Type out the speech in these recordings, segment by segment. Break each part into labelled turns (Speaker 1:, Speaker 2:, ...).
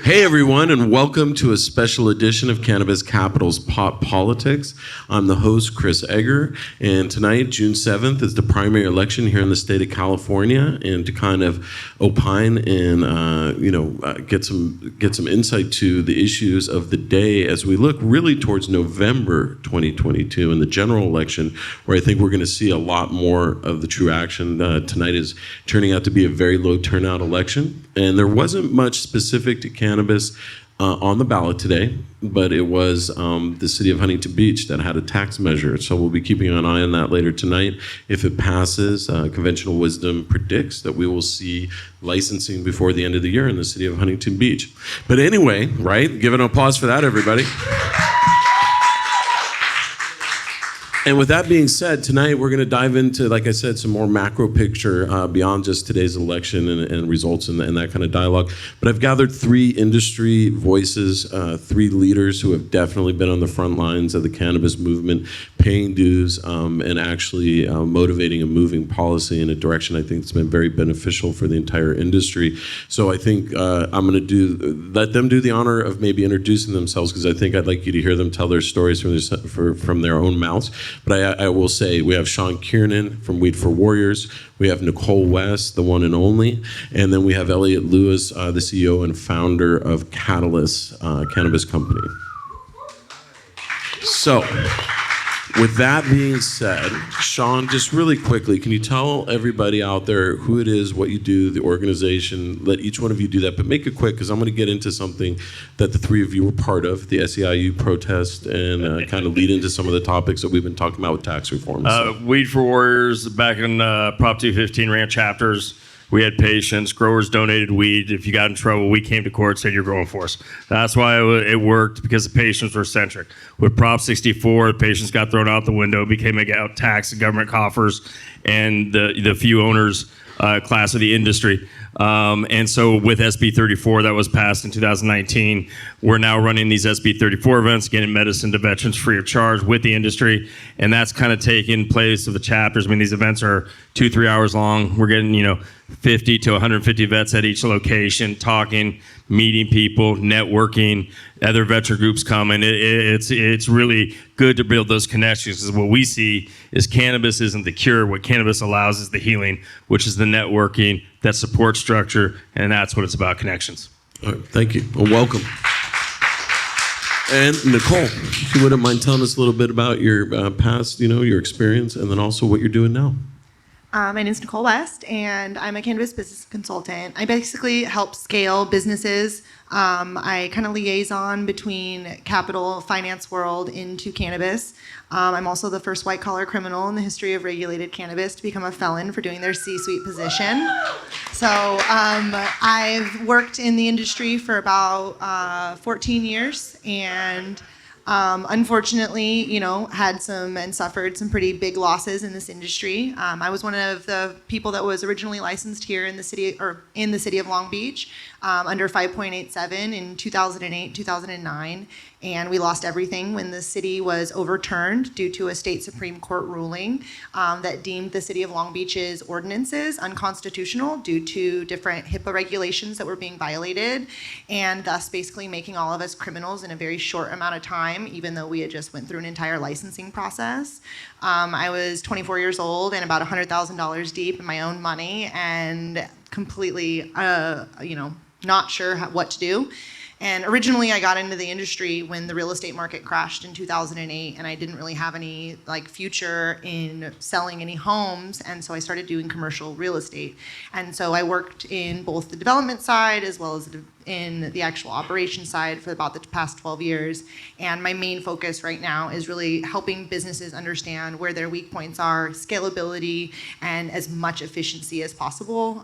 Speaker 1: Hey everyone, and welcome to a special edition of Cannabis Capitol's Pop Politics. I'm the host, Chris Egger, and tonight, June 7th, is the primary election here in the state of California. And to kind of opine and get some insight to the issues of the day as we look really towards November 2022 and the general election, where I think we're going to see a lot more of the true action. Tonight is turning out to be a very low turnout election, and there wasn't much specific to cannabis on the ballot today, but it was the city of Huntington Beach that had a tax measure. So we'll be keeping an eye on that later tonight. If it passes, conventional wisdom predicts that we will see licensing before the end of the year in the city of Huntington Beach. But anyway, right? Give an applause for that, everybody. And with that being said, tonight we're going to dive into, like I said, some more macro picture beyond just today's election and results and that kind of dialogue. But I've gathered three industry voices, three leaders who have definitely been on the front lines of the cannabis movement, paying dues and actually motivating and moving policy in a direction I think that's been very beneficial for the entire industry. So I think I'm going to let them do the honor of maybe introducing themselves, because I think I'd like you to hear them tell their stories from their own mouths. But I will say we have Kiernan from Weed for Warriors, we have Nichole West, the one and only, and then we have Elliot Lewis, the CEO and founder of Catalyst Cannabis Company. So, with that being said, Sean, just really quickly, can you tell everybody out there who it is, what you do, the organization? Let each one of you do that, but make it quick, because I'm going to get into something that the three of you were part of, the SEIU protest, and kind of lead into some of the topics that we've been talking about with tax reform.
Speaker 2: Weed for Warriors, back in Prop 215 ran chapters. We had patients, growers donated weed. If you got in trouble, we came to court, said you're growing for us. That's why it worked, because the patients were centric. With Prop 64, the patients got thrown out the window, became a tax in government coffers, and the few owners class of the industry. And so with SB 34 that was passed in 2019, we're now running these SB 34 events, getting medicine to veterans free of charge with the industry. And that's kind of taken place of the chapters. I mean, these events are 2-3 hours long. We're getting, 50 to 150 vets at each location, talking, meeting people, networking, other veteran groups coming. It's really good to build those connections, because what we see is cannabis isn't the cure. What cannabis allows is the healing, which is the networking, that support structure, and that's what it's about, connections.
Speaker 1: All right, thank you. Well, welcome. And Nichole, if you wouldn't mind telling us a little bit about your past, your experience, and then also what you're doing now.
Speaker 3: My name is Nichole West, and I'm a cannabis business consultant. I basically help scale businesses. I kind of liaison between capital, finance world into cannabis. I'm also the first white-collar criminal in the history of regulated cannabis to become a felon for doing their C-suite position. So I've worked in the industry for about 14 years, and unfortunately, had some and suffered some pretty big losses in this industry. I was one of the people that was originally licensed here in the city of Long Beach under 5.87 in 2008, 2009. And we lost everything when the city was overturned due to a state Supreme Court ruling that deemed the city of Long Beach's ordinances unconstitutional due to different HIPAA regulations that were being violated, and thus basically making all of us criminals in a very short amount of time, even though we had just went through an entire licensing process. I was 24 years old and about $100,000 deep in my own money, and completely, not sure what to do. And originally I got into the industry when the real estate market crashed in 2008, and I didn't really have any future in selling any homes, and so I started doing commercial real estate. And so I worked in both the development side as well as in the actual operation side for about the past 12 years. And my main focus right now is really helping businesses understand where their weak points are, scalability, and as much efficiency as possible.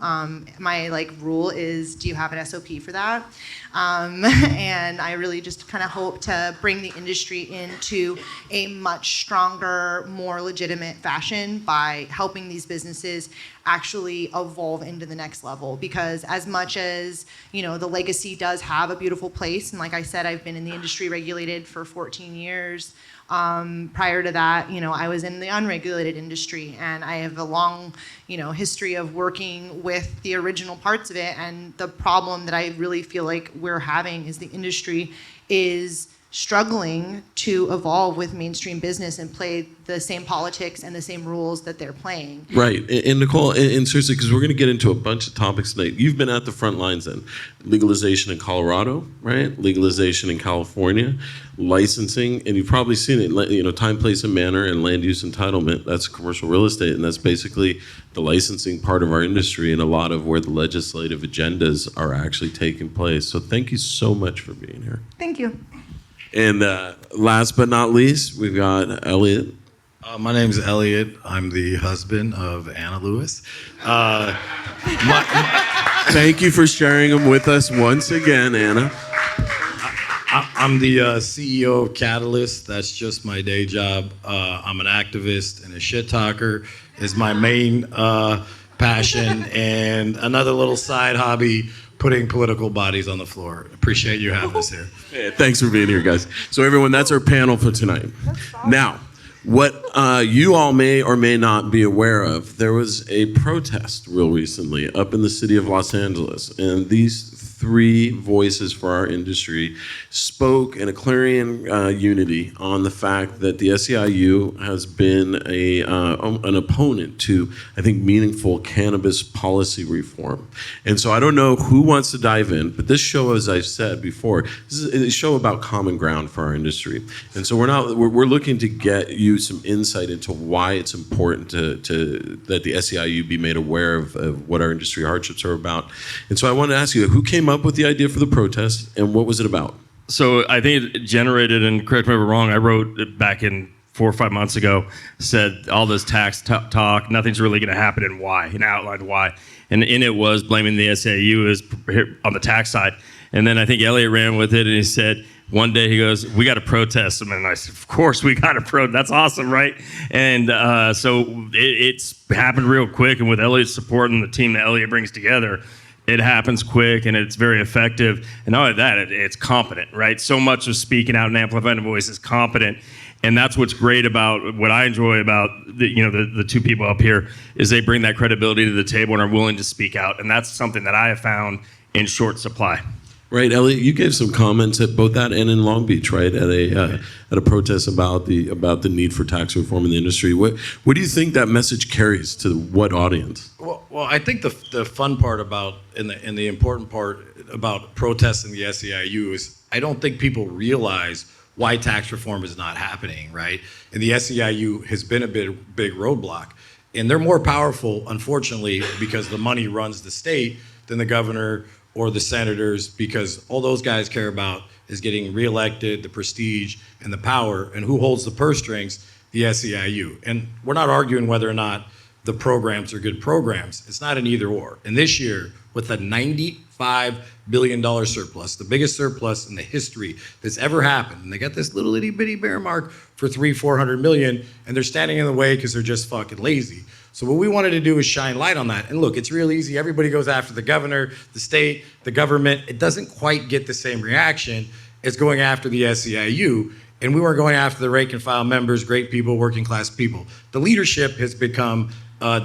Speaker 3: My rule is, do you have an SOP for that? And I really just kind of hope to bring the industry into a much stronger, more legitimate fashion by helping these businesses actually evolve into the next level. Because as much as, the legacy does have a beautiful place, and like I said, I've been in the industry regulated for 14 years. Prior to that, I was in the unregulated industry, and I have a long, history of working with the original parts of it. And the problem that I really feel like we're having is the industry is struggling to evolve with mainstream business and play the same politics and the same rules that they're playing.
Speaker 1: Right. And Nichole, and seriously, because we're going to get into a bunch of topics tonight. You've been at the front lines then. Legalization in Colorado, right? Legalization in California, licensing, and you've probably seen it, time, place, and manner, and land use entitlement. That's commercial real estate, and that's basically the licensing part of our industry and a lot of where the legislative agendas are actually taking place. So thank you so much for being here.
Speaker 3: Thank you.
Speaker 1: And last but not least, we've got Elliot.
Speaker 4: My name's Elliot. I'm the husband of Anna Lewis.
Speaker 1: Thank you for sharing them with us once again, Anna.
Speaker 4: I'm the CEO of Catalyst. That's just my day job. I'm an activist and a shit talker is my main passion, and another little side hobby, putting political bodies on the floor. Appreciate you having us here.
Speaker 1: Yeah, thanks for being here, guys. So everyone, that's our panel for tonight. Now, what you all may or may not be aware of, there was a protest real recently up in the city of Los Angeles, and these three voices for our industry spoke in a clarion unity on the fact that the SEIU has been an opponent to, I think, meaningful cannabis policy reform. And so I don't know who wants to dive in, but this show, as I've said before, this is a show about common ground for our industry. And so we're looking to get you some insight into why it's important that the SEIU be made aware of what our industry hardships are about. And so I want to ask you, who came up with the idea for the protest, and what was it about?
Speaker 2: So I think it generated, and correct me if I'm wrong, I wrote it back in 4 or 5 months ago, said all this tax talk, nothing's really going to happen, and why, and outlined why. And in it was blaming the SAU as on the tax side. And then I think Elliot ran with it, and he said, one day he goes, we got to protest. And I said, of course we got to protest. That's awesome, right? And so it's happened real quick. And with Elliot's support and the team that Elliot brings together, it happens quick and it's very effective. And not only that, it's competent, right? So much of speaking out and amplifying the voice is competent. And that's what's great about what I enjoy about the two people up here is they bring that credibility to the table and are willing to speak out. And that's something that I have found in short supply.
Speaker 1: Right, Elliot, you gave some comments at both that and in Long Beach, right, at a protest about the need for tax reform in the industry. What do you think that message carries to what audience?
Speaker 4: Well, I think the fun part about and the important part about protesting the SEIU is I don't think people realize why tax reform is not happening, right? And the SEIU has been a big roadblock, and they're more powerful, unfortunately, because the money runs the state than the governor or the senators, because all those guys care about is getting reelected, the prestige and the power, and who holds the purse strings? The SEIU. And we're not arguing whether or not the programs are good programs. It's not an either or. And this year, with a $95 billion surplus, the biggest surplus in the history that's ever happened, and they got this little itty bitty bear mark for $400 million, and they're standing in the way because they're just fucking lazy. So what we wanted to do is shine light on that. And look, it's real easy. Everybody goes after the governor, the state, the government. It doesn't quite get the same reaction as going after the SEIU. And we weren't going after the rank and file members, great people, working class people. The leadership has become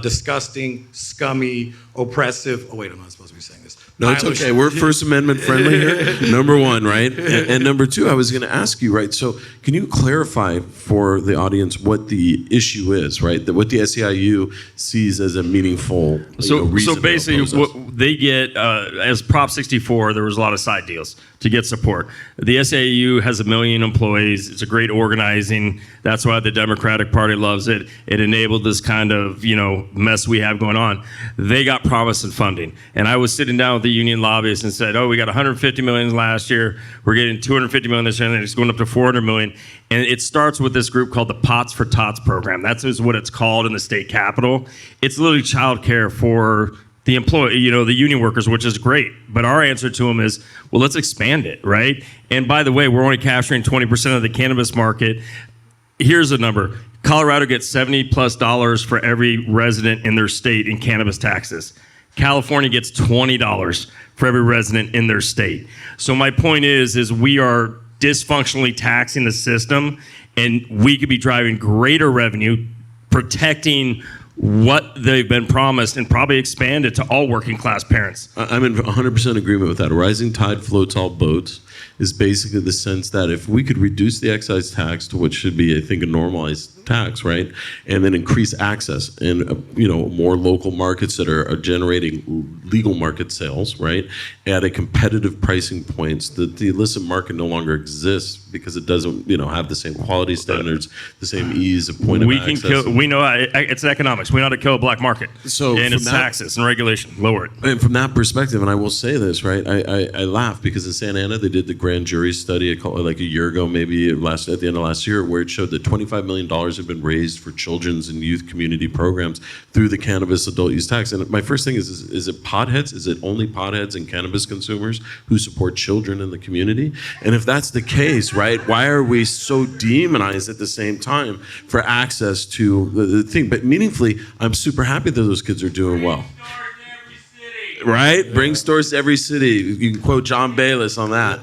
Speaker 4: disgusting, scummy, oppressive. Oh wait, I'm not supposed to be saying this.
Speaker 1: No, it's okay. We're First Amendment friendly here. Number one, right? And number two, I was going to ask you, right? So can you clarify for the audience what the issue is, right? What the SEIU sees as a meaningful reason.
Speaker 2: So basically, what they get as Prop 64, there was a lot of side deals to get support. The SAU has 1 million employees. It's a great organizing. That's why the Democratic Party loves it. It enabled this kind of mess we have going on. They got promise and funding, and I was sitting down with the union lobbyists and said, "Oh, we got 150 million last year. We're getting 250 million this year, and it's going up to 400 million." And it starts with this group called the Pots for Tots program. That's what it's called in the state capitol. It's literally childcare for the employee, the union workers, which is great. But our answer to them is, well, let's expand it, right? And by the way, we're only capturing 20% of the cannabis market. Here's a number. Colorado gets $70+ for every resident in their state in cannabis taxes. California gets $20 for every resident in their state. So my point is we are dysfunctionally taxing the system, and we could be driving greater revenue, protecting what they've been promised, and probably expand it to all working class parents.
Speaker 1: I'm in 100% agreement with that. A rising tide floats all boats is basically the sense that if we could reduce the excise tax to what should be, I think, a normalized tax, right, and then increase access in more local markets that are generating legal market sales, right, at a competitive pricing points, the illicit market no longer exists because it doesn't have the same quality standards, the same ease of point of access.
Speaker 2: We know it's economics. We know how to kill a black market.
Speaker 1: So
Speaker 2: and it's taxes and regulation. Lower it.
Speaker 1: And from that perspective, and I will say this, right, I laugh because in Santa Ana they did the grand jury study like a year ago, maybe at the end of last year, where it showed that $25 million have been raised for children's and youth community programs through the cannabis adult use tax. And my first thing is it potheads? Is it only potheads and cannabis consumers who support children in the community? And if that's the case, right, why are we so demonized at the same time for access to the thing? But meaningfully, I'm super happy that those kids are doing well. Right? Bring stores to every city. You can quote John Bayless on that.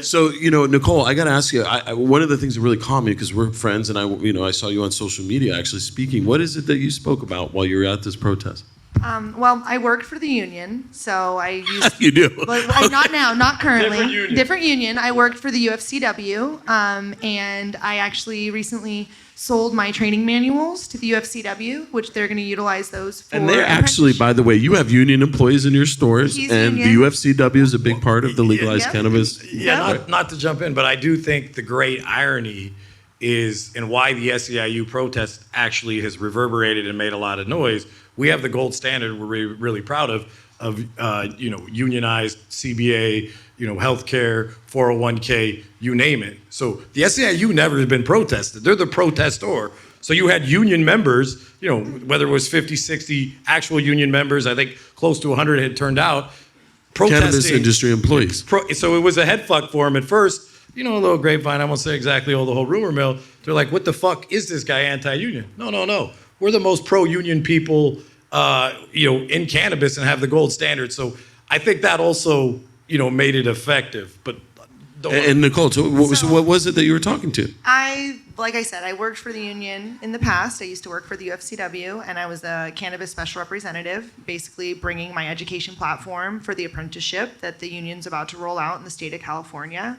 Speaker 1: So, Nichole, I got to ask you, one of the things that really caught me, because we're friends and I saw you on social media actually speaking. What is it that you spoke about while you were at this protest?
Speaker 3: Well, I worked for the union, so I used...
Speaker 1: You do?
Speaker 3: But not now, not currently.
Speaker 2: Different union.
Speaker 3: I worked for the UFCW, and I actually recently sold my training manuals to the UFCW, which they're going to utilize those for...
Speaker 1: And they're actually, by the way, you have union employees in your stores, and the UFCW is a big part of the legalized cannabis.
Speaker 4: Yeah, not to jump in, but I do think the great irony is, and why the SEIU protest actually has reverberated and made a lot of noise. We have the gold standard we're really proud of unionized CBA, healthcare, 401k, you name it. So the SEIU never has been protested. They're the protestor. So you had union members, whether it was 50, 60 actual union members, I think close to 100 had turned out, protesting.
Speaker 1: Cannabis industry employees.
Speaker 4: So it was a head fuck for them at first. A little grapevine, I won't say exactly all the whole rumor mill. They're like, what the fuck is this guy anti-union? No. We're the most pro-union people, in cannabis and have the gold standard. So I think that also, made it effective. But
Speaker 1: and Nichole, so what was it that you were talking to?
Speaker 3: Like I said, I worked for the union in the past. I used to work for the UFCW, and I was a cannabis special representative, basically bringing my education platform for the apprenticeship that the union's about to roll out in the state of California.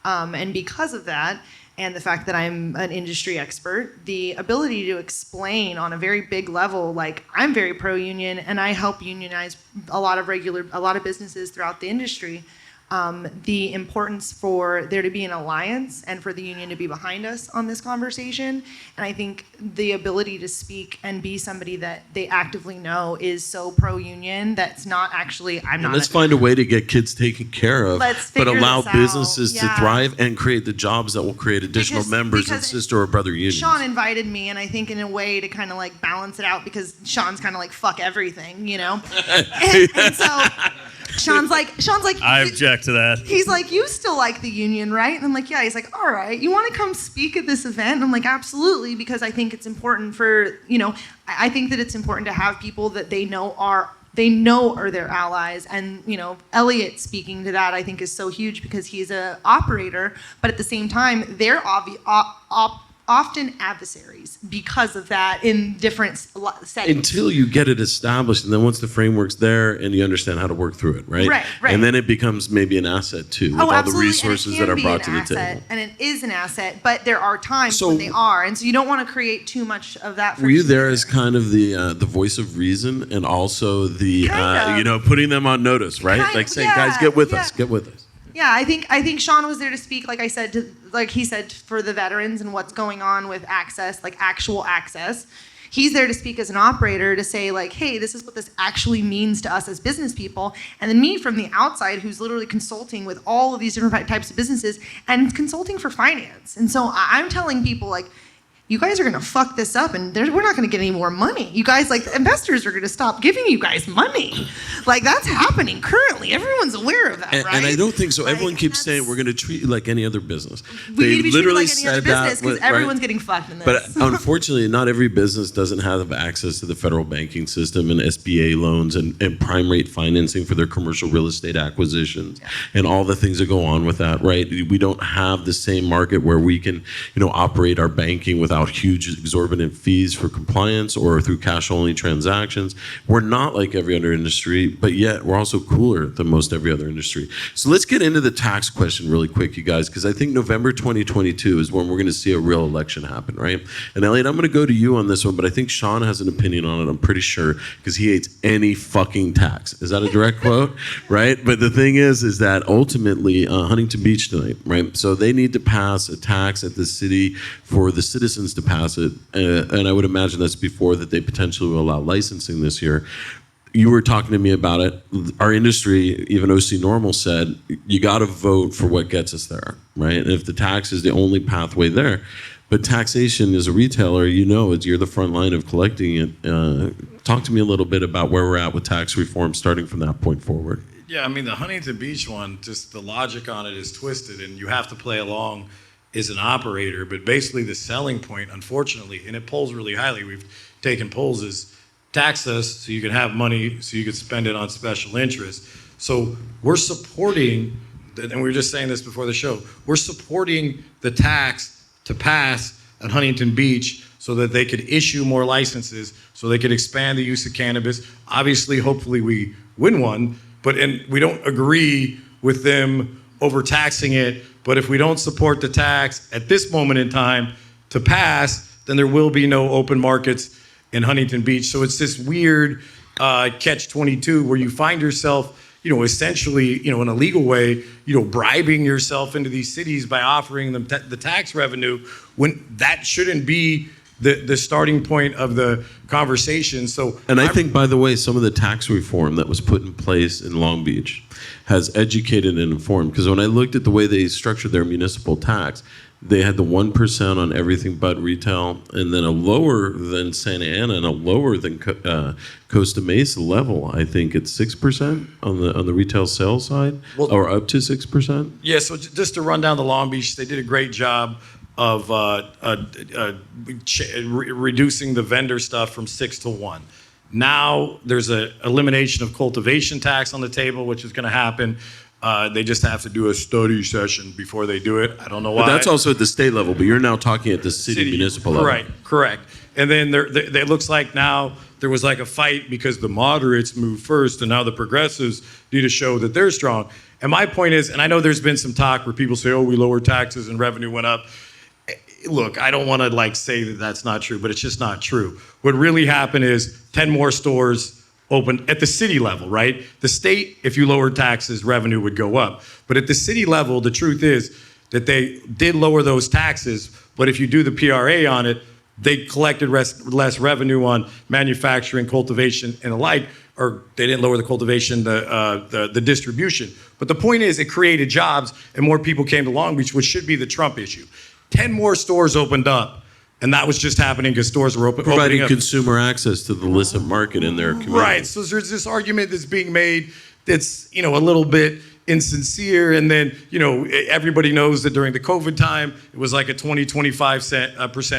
Speaker 3: And because of that, and the fact that I'm an industry expert, the ability to explain on a very big level, like I'm very pro-union and I help unionize a lot of businesses throughout the industry. The importance for there to be an alliance and for the union to be behind us on this conversation. And I think the ability to speak and be somebody that they actively know is so pro-union that's not actually,
Speaker 1: Let's find a way to get kids taken care of, but allow businesses to thrive and create the jobs that will create additional members and sister or brother unions.
Speaker 3: Sean invited me, and I think in a way to kind of like balance it out, because Sean's kind of like, fuck everything, and so... Sean's like,
Speaker 2: I object to that.
Speaker 3: He's like, you still like the union, right? And I'm like, yeah. He's like, all right, you want to come speak at this event? And I'm like, absolutely, because I think it's important for, I think that it's important to have people that they know are their allies. And, Elliot speaking to that, I think is so huge because he's an operator, but at the same time, they're often adversaries because of that in different settings.
Speaker 1: Until you get it established, and then once the framework's there and you understand how to work through it, right?
Speaker 3: Right.
Speaker 1: And then it becomes maybe an asset too, with all the resources that are brought to the table.
Speaker 3: And it is an asset, but there are times when they are, and so you don't want to create too much of that.
Speaker 1: Were you there as kind of the voice of reason, and also the putting them on notice, right? Like saying, guys, get with us.
Speaker 3: Yeah, I think Sean was there to speak, like I said, like he said, for the veterans and what's going on with access, like actual access. He's there to speak as an operator to say, like, hey, this is what this actually means to us as business people. And then me from the outside, who's literally consulting with all of these different types of businesses and consulting for finance. And so I'm telling people, like, you guys are going to fuck this up and we're not going to get any more money. You guys, like, investors are going to stop giving you guys money. Like, that's happening currently. Everyone's aware of that, right?
Speaker 1: And I don't think so.
Speaker 3: Like,
Speaker 1: Everyone keeps saying we're going to treat you like any other business.
Speaker 3: We need to be treated like any other business because everyone's getting fucked in this.
Speaker 1: But unfortunately, not every business doesn't have access to the federal banking system and SBA loans and prime rate financing for their commercial real estate acquisitions and all the things that go on with that, right? We don't have the same market where we can, operate our banking without huge exorbitant fees for compliance or through cash-only transactions. We're not like every other industry, but yet we're also cooler than most every other industry. So let's get into the tax question really quick, you guys, because I think November 2022 is when we're going to see a real election happen, right? And Elliot, I'm going to go to you on this one, but I think Sean has an opinion on it, I'm pretty sure, because he hates any fucking tax. Is that a direct quote? Right? But the thing is that ultimately, Huntington Beach tonight, right? So they need to pass a tax at the city for the citizens to pass it, and I would imagine that's before that they potentially will allow licensing this year. You were talking to me about it. Our industry, even OC Normal said, you got to vote for what gets us there, right? And if the tax is the only pathway there, but taxation as a retailer, you're the front line of collecting it. Talk to me a little bit about where we're at with tax reform starting from that point forward.
Speaker 4: Yeah, I mean, the Huntington Beach one, just the logic on it is twisted, and you have to play along as an operator. But basically the selling point, unfortunately, and it polls really highly, we've taken polls, is tax us so you can have money so you can spend it on special interests. So we're supporting, and we were just saying this before the show, we're supporting the tax to pass at Huntington Beach so that they could issue more licenses, so they could expand the use of cannabis. Obviously, hopefully we win one, and we don't agree with them overtaxing it. But if we don't support the tax at this moment in time to pass, then there will be no open markets in Huntington Beach. So it's this weird catch-22 where you find yourself, essentially, in a legal way, bribing yourself into these cities by offering them the tax revenue when that shouldn't be the starting point of the conversation.
Speaker 1: And I think, by the way, some of the tax reform that was put in place in Long Beach has educated and informed. Because when I looked at the way they structured their municipal tax, they had the 1% on everything but retail, and then a lower than Santa Ana and a lower than Costa Mesa level. I think it's 6% on the retail sales side, or up to 6%.
Speaker 4: Yeah. So just to run down the Long Beach, they did a great job of reducing the vendor stuff from 6 to 1. Now there's an elimination of cultivation tax on the table, which is going to happen. They just have to do a study session before they do it. I don't know why.
Speaker 1: But that's also at the state level, but you're now talking at the city municipal level.
Speaker 4: Right, correct. And then it looks like now there was like a fight because the moderates moved first, and now the progressives need to show that they're strong. And my point is, and I know there's been some talk where people say, we lowered taxes and revenue went up. Look, I don't want to say that that's not true, but it's just not true. What really happened is 10 more stores opened at the city level, right? The state, if you lowered taxes, revenue would go up. But at the city level, the truth is that they did lower those taxes, but if you do the PRA on it, they collected less revenue on manufacturing, cultivation, and the like, or they didn't lower the cultivation, the distribution. But the point is, it created jobs, and more people came to Long Beach, which should be the Trump issue. 10 more stores opened up, and that was just happening because stores were
Speaker 1: providing consumer access to the illicit market in their community.
Speaker 4: Right. So there's this argument that's being made that's a little bit insincere, and then everybody knows that during the COVID time it was like a 20-25%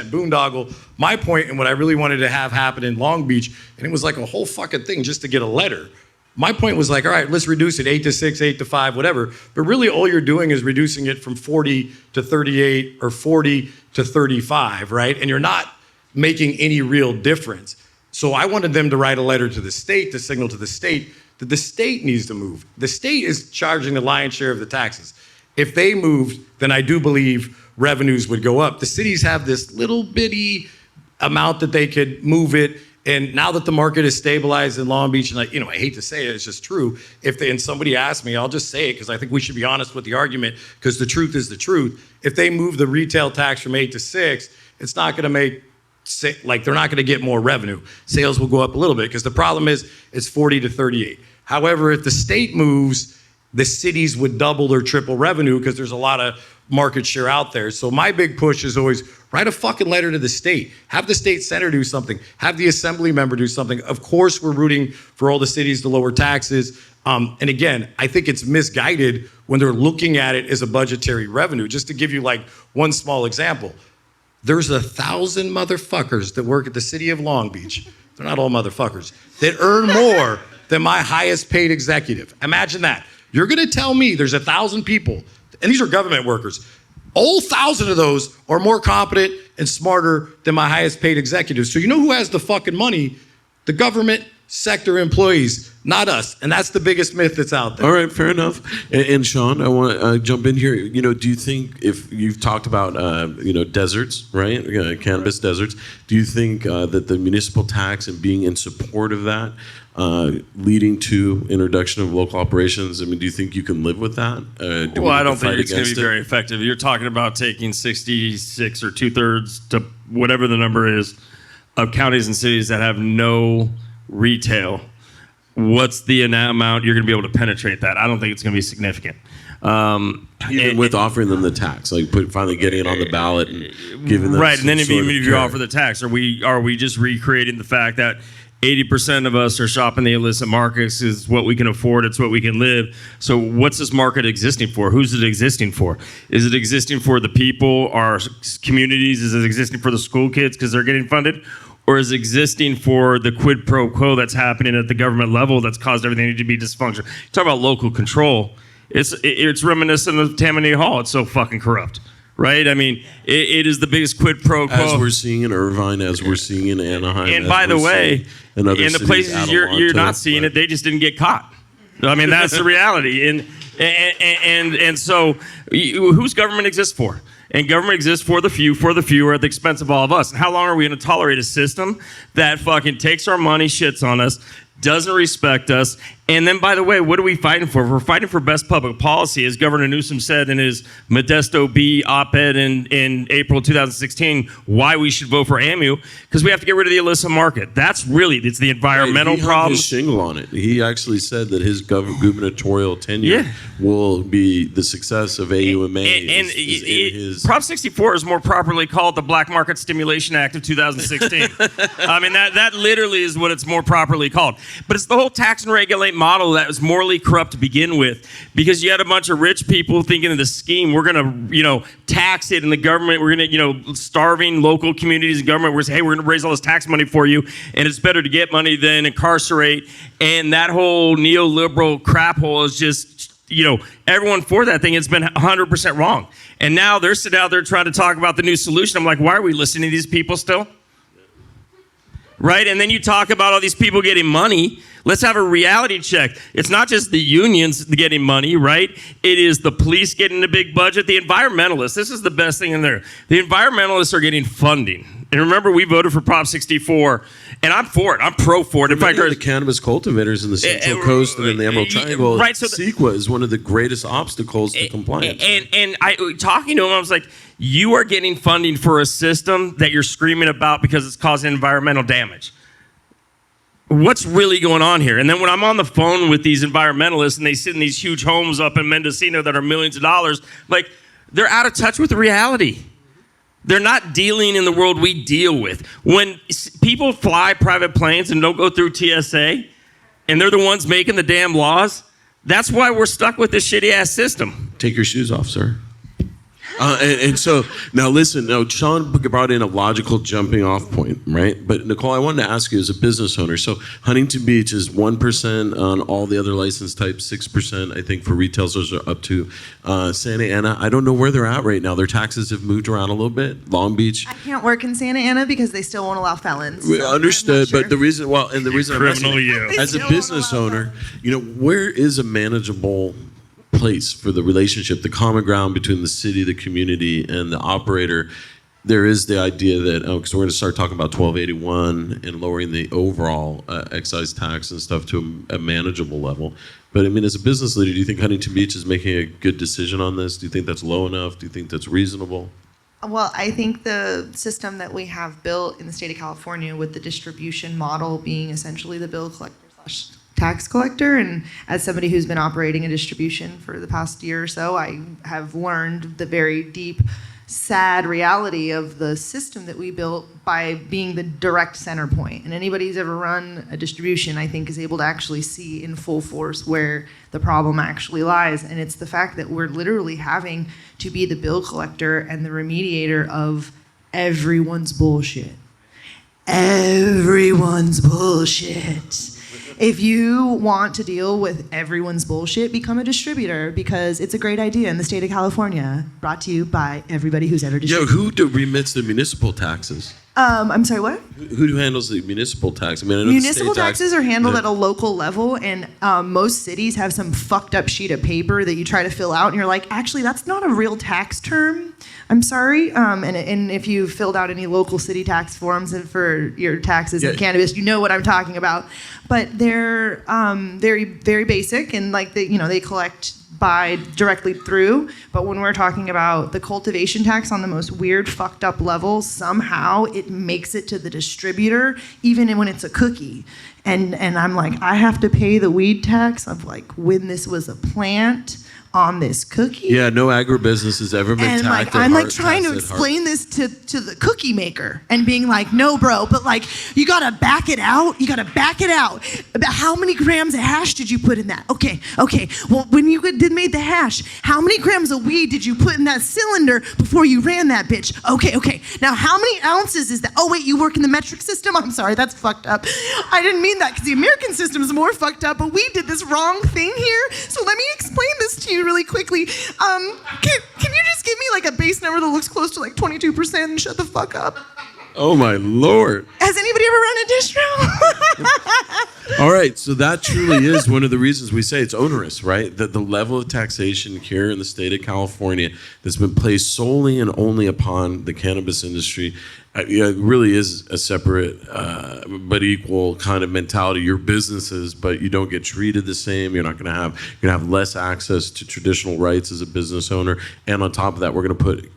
Speaker 4: boondoggle. My point, and what I really wanted to have happen in Long Beach, and it was like a whole fucking thing just to get a letter. My point was all right, let's reduce it 8 to 6, 8 to 5, whatever. But really all you're doing is reducing it from 40 to 38 or 40 to 35, right? And you're not making any real difference. So I wanted them to write a letter to the state to signal to the state that the state needs to move. The state is charging the lion's share of the taxes. If they moved, then I do believe revenues would go up. The cities have this little bitty amount that they could move it. And now that the market is stabilized in Long Beach, and I hate to say it, it's just true. And somebody asked me, I'll just say it because I think we should be honest with the argument because the truth is the truth. If they move the retail tax from 8 to 6, it's not going to make, they're not going to get more revenue. Sales will go up a little bit because the problem is it's 40 to 38. However, if the state moves the cities would double or triple revenue because there's a lot of market share out there. So my big push is always write a fucking letter to the state. Have the state senator do something. Have the assembly member do something. Of course, we're rooting for all the cities to lower taxes. And again, I think it's misguided when they're looking at it as a budgetary revenue. Just to give you like one small example, there's 1,000 motherfuckers that work at the city of Long Beach. They're not all motherfuckers that earn more than my highest paid executive. Imagine that. You're gonna tell me there's 1,000 people, and these are government workers, all 1,000 of those are more competent and smarter than my highest paid executives. So you know who has the fucking money? The government sector employees, not us. And that's the biggest myth that's out there.
Speaker 1: All right, fair enough. And Sean, I want to jump in here. You know, do you think, if you've talked about, deserts, right? Cannabis deserts. Do you think that the municipal tax and being in support of that, leading to introduction of local operations, I mean, do you think you can live with that?
Speaker 2: Well, I don't think it's going to be very effective. You're talking about taking 66 or 2/3 to whatever the number is of counties and cities that have no retail. What's the amount you're going to be able to penetrate that? I don't think it's going to be significant.
Speaker 1: Even with offering them the tax, like finally getting it on the ballot and giving them
Speaker 2: right, and then even if you
Speaker 1: care.
Speaker 2: offer the tax, are we just recreating the fact that 80% of us are shopping the illicit markets? Is what we can afford, it's what we can live. So what's this market existing for? Who's it existing for? Is it existing for the people, our communities? Is it existing for the school kids because they're getting funded? Or is it existing for the quid pro quo that's happening at the government level that's caused everything to be dysfunctional? Talk about local control. It's reminiscent of Tammany Hall. It's so fucking corrupt. Right? I mean, it is the biggest quid pro quo.
Speaker 1: As we're seeing in Irvine, as we're seeing in Anaheim.
Speaker 2: And by the way, in the places you're not seeing it, they just didn't get caught. I mean, that's the reality. And so, whose government exists for? And government exists for the few are at the expense of all of us. And how long are we going to tolerate a system that fucking takes our money, shits on us, doesn't respect us? And then, by the way, what are we fighting for? We're fighting for best public policy, as Governor Newsom said in his Modesto B op-ed in April 2016, why we should vote for AMU, because we have to get rid of the illicit market. It's the environmental
Speaker 1: he
Speaker 2: problem.
Speaker 1: Hung his shingle on it. He actually said that his gubernatorial tenure will be the success of AUMA.
Speaker 2: Prop 64 is more properly called the Black Market Stimulation Act of 2016. I mean, that literally is what it's more properly called. But it's the whole tax and regulate model that was morally corrupt to begin with, because you had a bunch of rich people thinking of the scheme, we're going to, tax it in the government, we're going to, starving local communities and government, we're going to say, hey, we're going to raise all this tax money for you, and it's better to get money than incarcerate. And that whole neoliberal crap hole is just, everyone for that thing, it's been 100% wrong. And now they're sitting out there trying to talk about the new solution. I'm like, why are we listening to these people still? Right? And then you talk about all these people getting money. Let's have a reality check. It's not just the unions getting money, right? It is the police getting a big budget. The environmentalists, this is the best thing in there. The environmentalists are getting funding. And remember, we voted for Prop 64, and I'm for it. I'm pro for it. In fact,
Speaker 1: the cannabis cultivators in the Central Coast and in the Emerald Triangle,
Speaker 2: right, so
Speaker 1: CEQA is one of the greatest obstacles to compliance.
Speaker 2: And I talking to him, I was like, you are getting funding for a system that you're screaming about because it's causing environmental damage. What's really going on here? And then when I'm on the phone with these environmentalists and they sit in these huge homes up in Mendocino that are millions of dollars, like, they're out of touch with reality. They're not dealing in the world we deal with. When people fly private planes and don't go through TSA, and they're the ones making the damn laws, that's why we're stuck with this shitty ass system.
Speaker 1: Take your shoes off, sir. And so now listen, Sean brought in a logical jumping off point, right? But Nichole, I wanted to ask you as a business owner. So Huntington Beach is 1% on all the other license types, 6% I think for retailers are up to. Santa Ana, I don't know where they're at right now. Their taxes have moved around a little bit. Long Beach.
Speaker 3: I can't work in Santa Ana because they still won't allow felons.
Speaker 1: So understood, but the reason,
Speaker 2: Criminal you.
Speaker 1: as a business owner, where is a manageable place for the relationship, the common ground between the city, the community, and the operator? There is the idea that, because we're going to start talking about 1281 and lowering the overall excise tax and stuff to a manageable level. But I mean, as a business leader, do you think Huntington Beach is making a good decision on this? Do you think that's low enough? Do you think that's reasonable?
Speaker 3: Well, I think the system that we have built in the state of California with the distribution model being essentially the bill collector / tax collector, and as somebody who's been operating a distribution for the past year or so, I have learned the very deep, sad reality of the system that we built by being the direct center point. And anybody who's ever run a distribution, I think, is able to actually see in full force where the problem actually lies. And it's the fact that we're literally having to be the bill collector and the remediator of everyone's bullshit. Everyone's bullshit. If you want to deal with everyone's bullshit, become a distributor, because it's a great idea in the state of California. Brought to you by everybody who's ever distributed.
Speaker 1: Who remits the municipal taxes?
Speaker 3: I'm sorry, what?
Speaker 1: Who handles the municipal tax? I mean, I know
Speaker 3: Municipal
Speaker 1: the state
Speaker 3: taxes are handled at a local level, and most cities have some fucked up sheet of paper that you try to fill out, and you're like, actually, that's not a real tax term. I'm sorry. And if you filled out any local city tax forms for your taxes in cannabis, you know what I'm talking about. But they're very, very basic, and like they collect by directly through. But when we're talking about the cultivation tax on the most weird, fucked up level, somehow it makes it to the distributor, even when it's a cookie. And I'm like, I have to pay the weed tax of like when this was a plant on this cookie.
Speaker 1: Yeah, no agribusiness has ever been
Speaker 3: and
Speaker 1: taxed.
Speaker 3: I'm like trying to explain this to the cookie maker and being like, no, bro, but like you gotta back it out. You gotta back it out. About how many grams of hash did you put in that? Okay. Well, when you made the hash, how many grams of weed did you put in that cylinder before you ran that bitch? Okay. Now how many ounces is that? Oh wait, you work in the metric system? I'm sorry, that's fucked up. I didn't mean that, because the American system is more fucked up, but we did this wrong thing here. So let me explain this to you really quickly. Can you just give me like a base number that looks close to like 22% and shut the fuck up?
Speaker 1: Oh my Lord.
Speaker 3: Has anybody ever run a distro?
Speaker 1: All right, so that truly is one of the reasons we say it's onerous, right? That the level of taxation here in the state of California that's been placed solely and only upon the cannabis industry, it really is a separate but equal kind of mentality. Your businesses, but you don't get treated the same. You're gonna have less access to traditional rights as a business owner, and on top of that, we're gonna put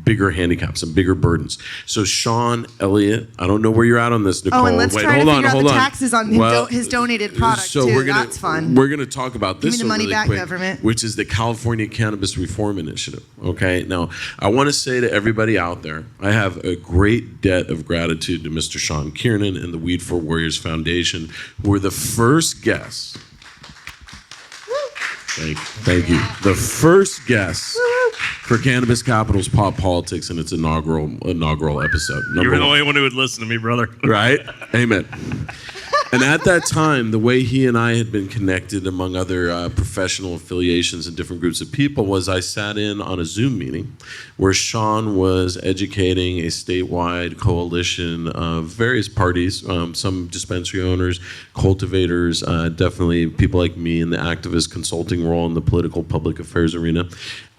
Speaker 1: bigger handicaps and bigger burdens. So Sean, Elliot, I don't know where you're at on this, Nichole.
Speaker 3: Oh, and let's try to figure out the taxes on his donated product
Speaker 1: so
Speaker 3: too. That's fun.
Speaker 1: We're gonna talk about this
Speaker 3: Give me the money
Speaker 1: really
Speaker 3: back,
Speaker 1: quick,
Speaker 3: government.
Speaker 1: which is the California Cannabis Reform Initiative. Okay, now I want to say to everybody out there, I have a great debt of gratitude to Mr. Sean Kiernan and the Weed for Warriors Foundation, who were the first guests. Thank you. The first guest for Cannabis Capitol's Pop Politics in its inaugural episode.
Speaker 2: You were the only one who would listen to me, brother.
Speaker 1: Right? Amen. And at that time, the way he and I had been connected, among other professional affiliations and different groups of people, was I sat in on a Zoom meeting where Sean was educating a statewide coalition of various parties, some dispensary owners, cultivators, definitely people like me in the activist consulting role in the political public affairs arena,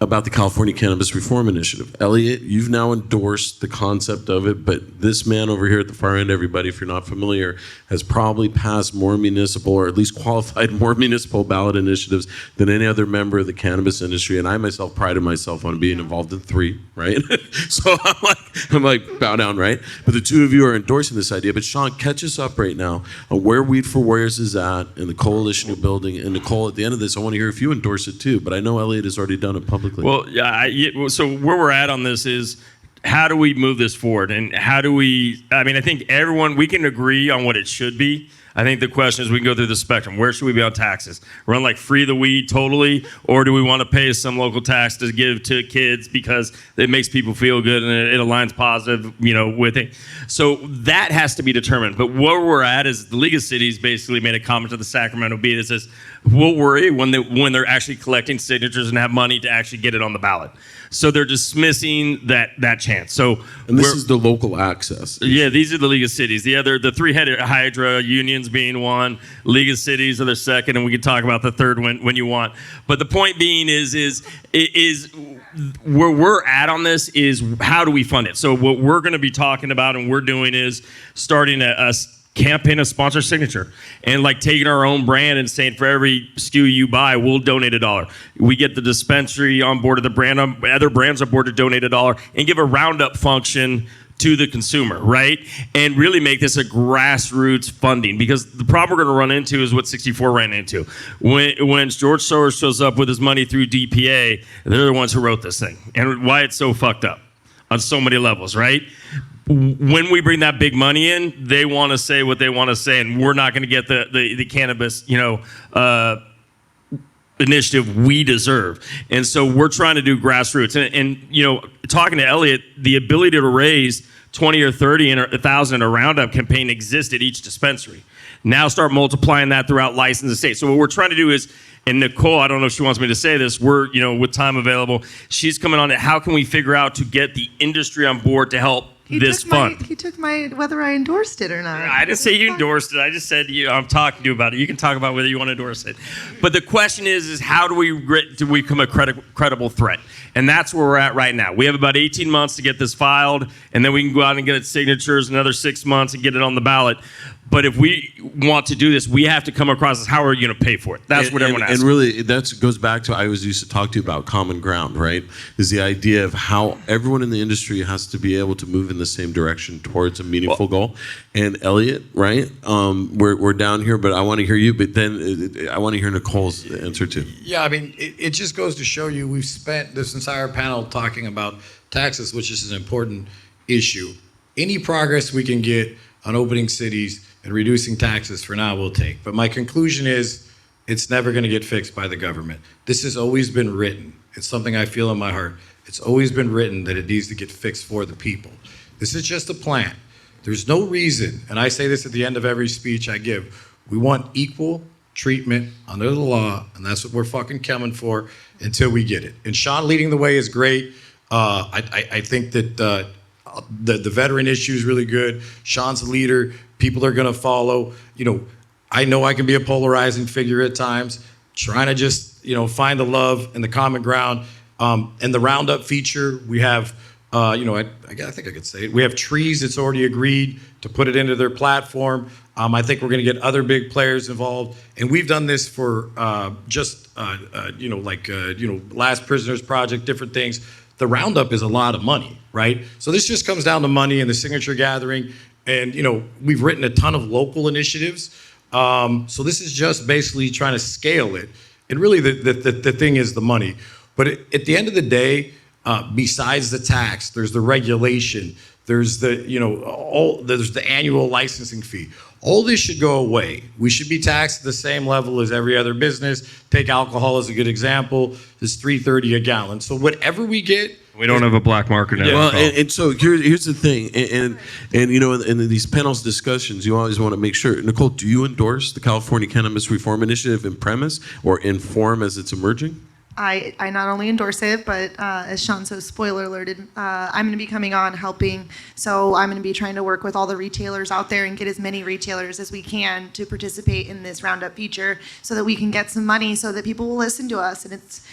Speaker 1: about the California Cannabis Reform Initiative. Elliot, you've now endorsed the concept of it, but this man over here at the far end, everybody, if you're not familiar, has probably passed more municipal, or at least qualified more municipal ballot initiatives than any other member of the cannabis industry. And I myself prided myself on being involved in 3, right? So I'm like, bow down, right? But the two of you are endorsing this idea. But Sean, catch us up right now on where Weed for Warriors is at and the coalition you're building. And Nichole, at the end of this, I want to hear if you endorse it too, but I know Elliot has already done it publicly.
Speaker 2: Well, so where we're at on this is, how do we move this forward? And how do we, I think we can agree on what it should be. I think the question is, we can go through the spectrum. Where should we be on taxes? Run like free the weed totally, or do we want to pay some local tax to give to kids because it makes people feel good and it aligns positive, with it? So that has to be determined. But where we're at is the League of Cities basically made a comment to the Sacramento Bee that says, we'll worry when they're actually collecting signatures and have money to actually get it on the ballot. So they're dismissing that chance.
Speaker 1: And this is the local access.
Speaker 2: Yeah, these are the League of Cities. The three-headed hydra, unions being one, League of Cities are the second, and we can talk about the third when you want. But the point being is where we're at on this is, how do we fund it? So what we're going to be talking about and we're doing is starting a campaign of sponsor signature, and like taking our own brand and saying, for every SKU you buy, we'll donate $1. We get the dispensary on board, of the brand, other brands on board to donate $1, and give a roundup function to the consumer, right? And really make this a grassroots funding, because the problem we're going to run into is what 64 ran into. When George Soros shows up with his money through DPA, they're the ones who wrote this thing, and why it's so fucked up on so many levels, right? When we bring that big money in, they want to say what they want to say, and we're not going to get the cannabis, initiative we deserve. And so we're trying to do grassroots. And talking to Elliot, the ability to raise 20 or 30 and 1,000 in a roundup campaign exists at each dispensary. Now start multiplying that throughout licensed states. So what we're trying to do is, and Nichole, I don't know if she wants me to say this, we're, with time available, she's coming on it. How can we figure out to get the industry on board to help this fund?
Speaker 3: He took my whether I endorsed it or not.
Speaker 2: I didn't say you endorsed it. I just said I'm talking to you about it. You can talk about whether you want to endorse it. But the question is how do we become a credible threat? And that's where we're at right now. We have about 18 months to get this filed, and then we can go out and get its signatures another 6 months and get it on the ballot. But if we want to do this, we have to come across as how are you going to pay for it? That's what everyone asks.
Speaker 1: And really, that goes back to I always used to talk to you about common ground, right? Is the idea of how everyone in the industry has to be able to move in the same direction towards a meaningful goal. And Elliot, right? We're down here, but I want to hear you. But then I want to hear Nichole's answer too.
Speaker 4: Yeah, I mean, it just goes to show you we've spent this entire panel talking about taxes, which is an important issue. Any progress we can get on opening cities and reducing taxes for now we'll take. But my conclusion is it's never going to get fixed by the government. This has always been written. It's something I feel in my heart. It's always been written that it needs to get fixed for the people. This is just a plan. There's no reason, and I say this at the end of every speech I give, we want equal treatment under the law, and that's what we're fucking coming for until we get it. And Sean leading the way is great. I think that the veteran issue is really good. Sean's a leader. People are going to follow. I know I can be a polarizing figure at times, trying to just, find the love and the common ground. And the Roundup feature, we have, I think I could say it. We have Trees that's already agreed to put it into their platform. I think we're going to get other big players involved. And we've done this for Last Prisoners Project, different things. The Roundup is a lot of money, right? So this just comes down to money and the signature gathering. And, we've written a ton of local initiatives. So this is just basically trying to scale it. And really the thing is the money. But at the end of the day, besides the tax, there's the regulation, there's the, there's the annual licensing fee. All this should go away. We should be taxed at the same level as every other business. Take alcohol as a good example. It's $3.30 a gallon. So whatever we get,
Speaker 2: we don't have a black market now.
Speaker 1: Well, and so here's the thing, and in these panels discussions, you always want to make sure. Nichole, do you endorse the California Cannabis Reform Initiative in premise or in form as it's emerging?
Speaker 3: I not only endorse it, but as Sean so spoiler alerted, I'm going to be coming on helping. So I'm going to be trying to work with all the retailers out there and get as many retailers as we can to participate in this Roundup feature so that we can get some money so that people will listen to us. And it's,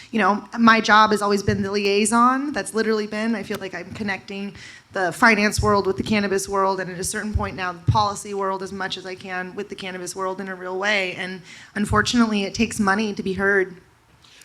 Speaker 3: my job has always been the liaison. That's literally been, I feel like I'm connecting the finance world with the cannabis world, and at a certain point now, the policy world as much as I can with the cannabis world in a real way. And unfortunately, it takes money to be heard.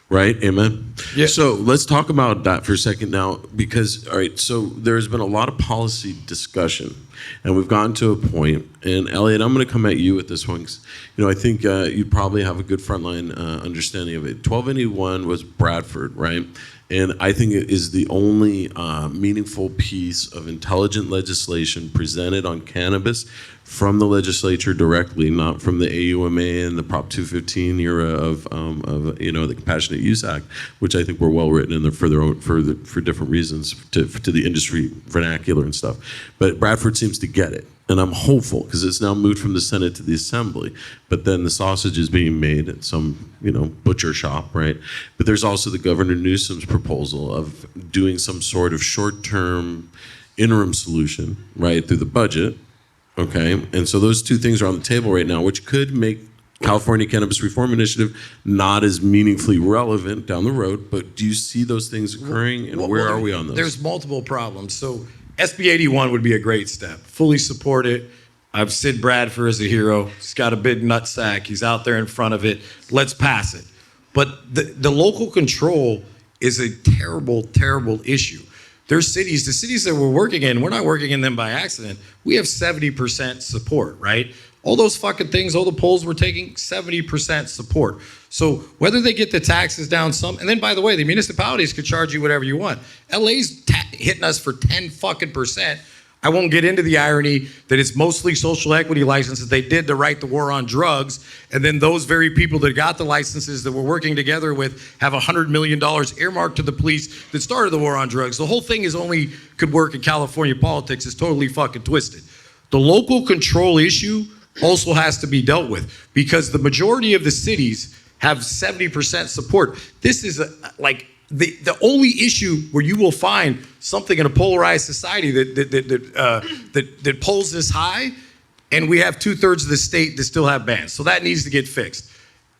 Speaker 1: Right, amen.
Speaker 4: Yeah.
Speaker 1: So let's talk about that for a second now, because, all right, so there's been a lot of policy discussion, and we've gotten to a point, and Elliot, I'm going to come at you with this one, 'cause, I think you probably have a good frontline understanding of it. 1281 was Bradford, right? And I think it is the only meaningful piece of intelligent legislation presented on cannabis from the legislature directly, not from the AUMA and the Prop 215 era of the Compassionate Use Act, which I think were well written and they're for different reasons to the industry vernacular and stuff. But Bradford seems to get it, and I'm hopeful because it's now moved from the Senate to the Assembly. But then the sausage is being made at some butcher shop, right? But there's also the Governor Newsom's proposal of doing some sort of short-term interim solution, right, through the budget. Okay, and so those two things are on the table right now, which could make California Cannabis Reform Initiative not as meaningfully relevant down the road. But do you see those things occurring, and where are we on those?
Speaker 4: There's multiple problems. So SB 81 would be a great step. Fully support it. I've Sid Bradford as a hero. He's got a big nutsack. He's out there in front of it. Let's pass it. But the local control is a terrible, terrible issue. there's cities, the cities that we're working in, we're not working in them by accident. We have 70% support, right? All those fucking things, all the polls we're taking, 70% support. So whether they get the taxes down some, and then by the way, the municipalities could charge you whatever you want. LA's hitting us for 10 fucking percent. I won't get into the irony that it's mostly social equity licenses they did to write the war on drugs, and then those very people that got the licenses that we're working together with have $100 million earmarked to the police that started the war on drugs. The whole thing could work in California politics. It's totally fucking twisted. The local control issue also has to be dealt with because the majority of the cities have 70% support. This is the only issue where you will find something in a polarized society that polls this high, and we have 2/3 of the state that still have bans. So that needs to get fixed.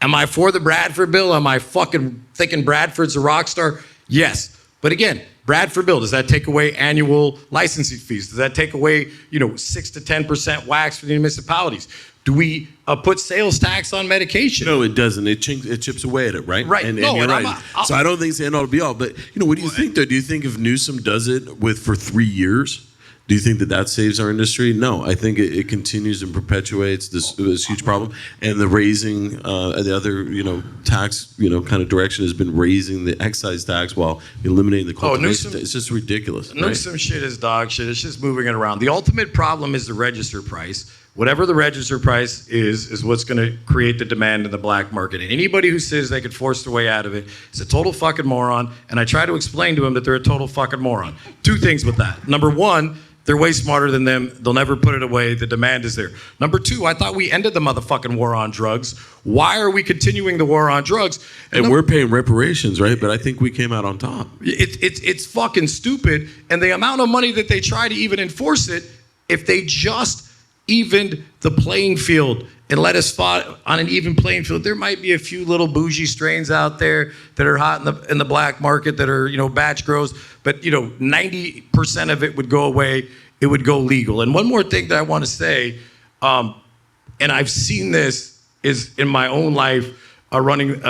Speaker 4: Am I for the Bradford bill? Am I fucking thinking Bradford's a rock star? Yes. But again, Bradford bill, does that take away annual licensing fees? Does that take away, 6 to 10% wax for the municipalities? Do we put sales tax on medication?
Speaker 1: No, it doesn't. It chips away at it, right?
Speaker 4: Right.
Speaker 1: And
Speaker 4: No,
Speaker 1: you're
Speaker 4: and
Speaker 1: right. So I don't think it's the end all to be all. But what do you think, though? Do you think if Newsom does it for 3 years, do you think that saves our industry? No, I think it continues and perpetuates this huge problem. And the raising, the other, tax, kind of direction has been raising the excise tax while eliminating the cultivation. It's just ridiculous.
Speaker 4: Newsom shit is dog shit. It's just moving it around. The ultimate problem is the register price. Whatever the register price is what's going to create the demand in the black market. And anybody who says they could force their way out of it is a total fucking moron. And I try to explain to them that they're a total fucking moron. Two things with that. Number one, they're way smarter than them. They'll never put it away. The demand is there. Number two, I thought we ended the motherfucking war on drugs. Why are we continuing the war on drugs?
Speaker 1: And we're paying reparations, right? But I think we came out on top.
Speaker 4: It's fucking stupid. And the amount of money that they try to even enforce it, if they just evened the playing field and let us fight on an even playing field, there might be a few little bougie strains out there that are hot in the black market that are batch grows, but 90% of it would go away. It would go legal. And one more thing that I want to say, and I've seen this is in my own life running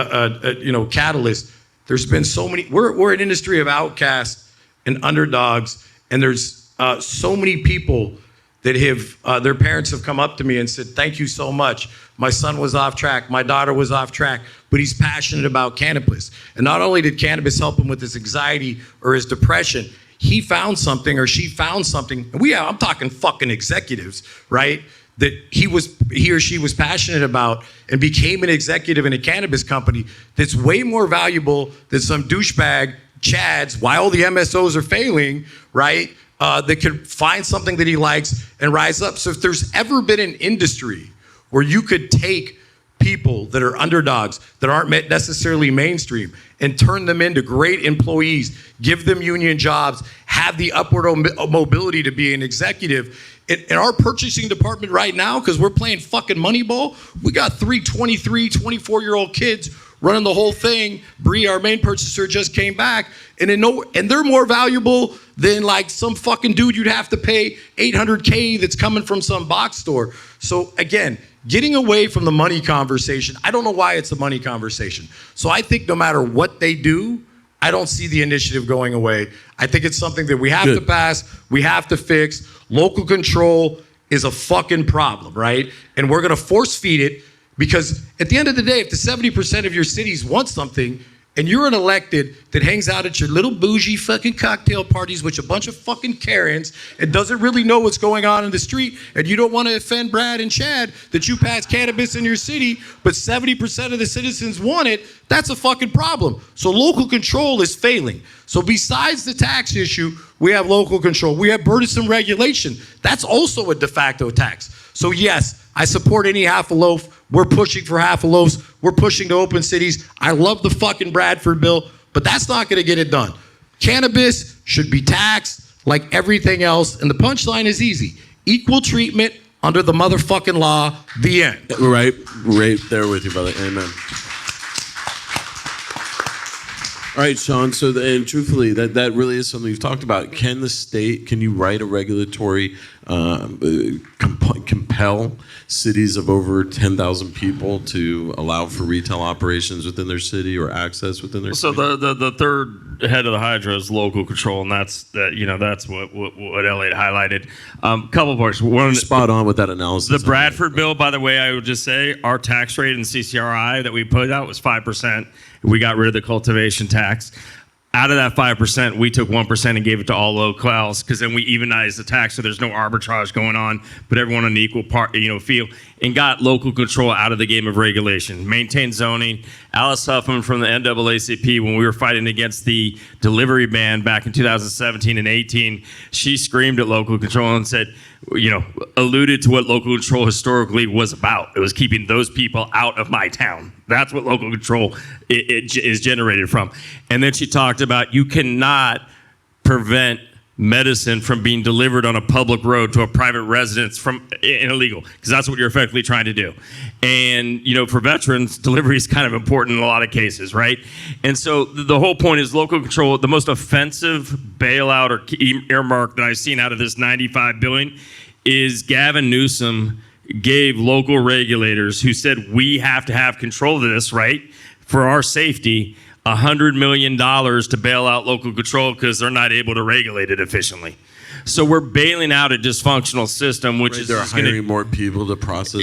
Speaker 4: Catalyst. There's been so many. We're an industry of outcasts and underdogs, and there's so many people that have, their parents have come up to me and said, thank you so much. My son was off track. My daughter was off track, but he's passionate about cannabis. And not only did cannabis help him with his anxiety or his depression, he found something or she found something. And I'm talking fucking executives, right? That he or she was passionate about and became an executive in a cannabis company that's way more valuable than some douchebag Chads, while the MSOs are failing, right? That could find something that he likes and rise up. So if there's ever been an industry where you could take people that are underdogs, that aren't necessarily mainstream, and turn them into great employees, give them union jobs, have the upward mobility to be an executive. In our purchasing department right now, because we're playing fucking Moneyball, we got 3 23, 24-year-old kids running the whole thing. Bree, our main purchaser, just came back, and they're more valuable than like some fucking dude you'd have to pay $800K that's coming from some box store. So again, getting away from the money conversation. I don't know why it's a money conversation. So I think no matter what they do, I don't see the initiative going away. I think it's something that we have to pass, we have to fix. Local control is a fucking problem, right? And we're gonna force feed it. Because at the end of the day, if the 70% of your cities want something, and you're an elected that hangs out at your little bougie fucking cocktail parties with a bunch of fucking Karens and doesn't really know what's going on in the street, and you don't want to offend Brad and Chad that you pass cannabis in your city, but 70% of the citizens want it, that's a fucking problem. So local control is failing. So besides the tax issue, we have local control. We have burdensome regulation. That's also a de facto tax. So yes, I support any half a loaf. We're pushing for half a loaves. We're pushing to open cities. I love the fucking Bradford bill, but that's not going to get it done. Cannabis should be taxed like everything else, and the punchline is easy. Equal treatment under the motherfucking law, the end.
Speaker 1: Right there with you, brother. Amen. All right, Sean. So, and truthfully, that really is something you've talked about. Can you write a regulatory, compel cities of over 10,000 people to allow for retail operations within their city or access within their
Speaker 2: So
Speaker 1: city?
Speaker 2: the third head of the Hydra is local control, and that's what Elliot highlighted. Couple parts. One,
Speaker 1: Spot on with that analysis.
Speaker 2: the Bradford bill, by the way, I would just say our tax rate in CCRI that we put out was 5%. We got rid of the cultivation tax. Out of that 5%, we took 1% and gave it to all locales because then we evenized the tax, so there's no arbitrage going on, but everyone on the equal feel, and got local control out of the game of regulation. Maintain zoning. Alice Huffman from the NAACP, when we were fighting against the delivery ban back in 2017 and 18, she screamed at local control and said, alluded to what local control historically was about. It was keeping those people out of my town. That's what local control is generated from. And then she talked about you cannot prevent medicine from being delivered on a public road to a private residence from illegal, because that's what you're effectively trying to do. And for veterans, delivery is kind of important in a lot of cases, right? And so the whole point is local control. The most offensive bailout or earmark that I've seen out of this $95 billion is Gavin Newsom gave local regulators who said we have to have control of this, right, for our safety, $100 million to bail out local control because they're not able to regulate it efficiently. So we're bailing out a dysfunctional system, which is
Speaker 1: they're
Speaker 2: just
Speaker 1: hiring more people to process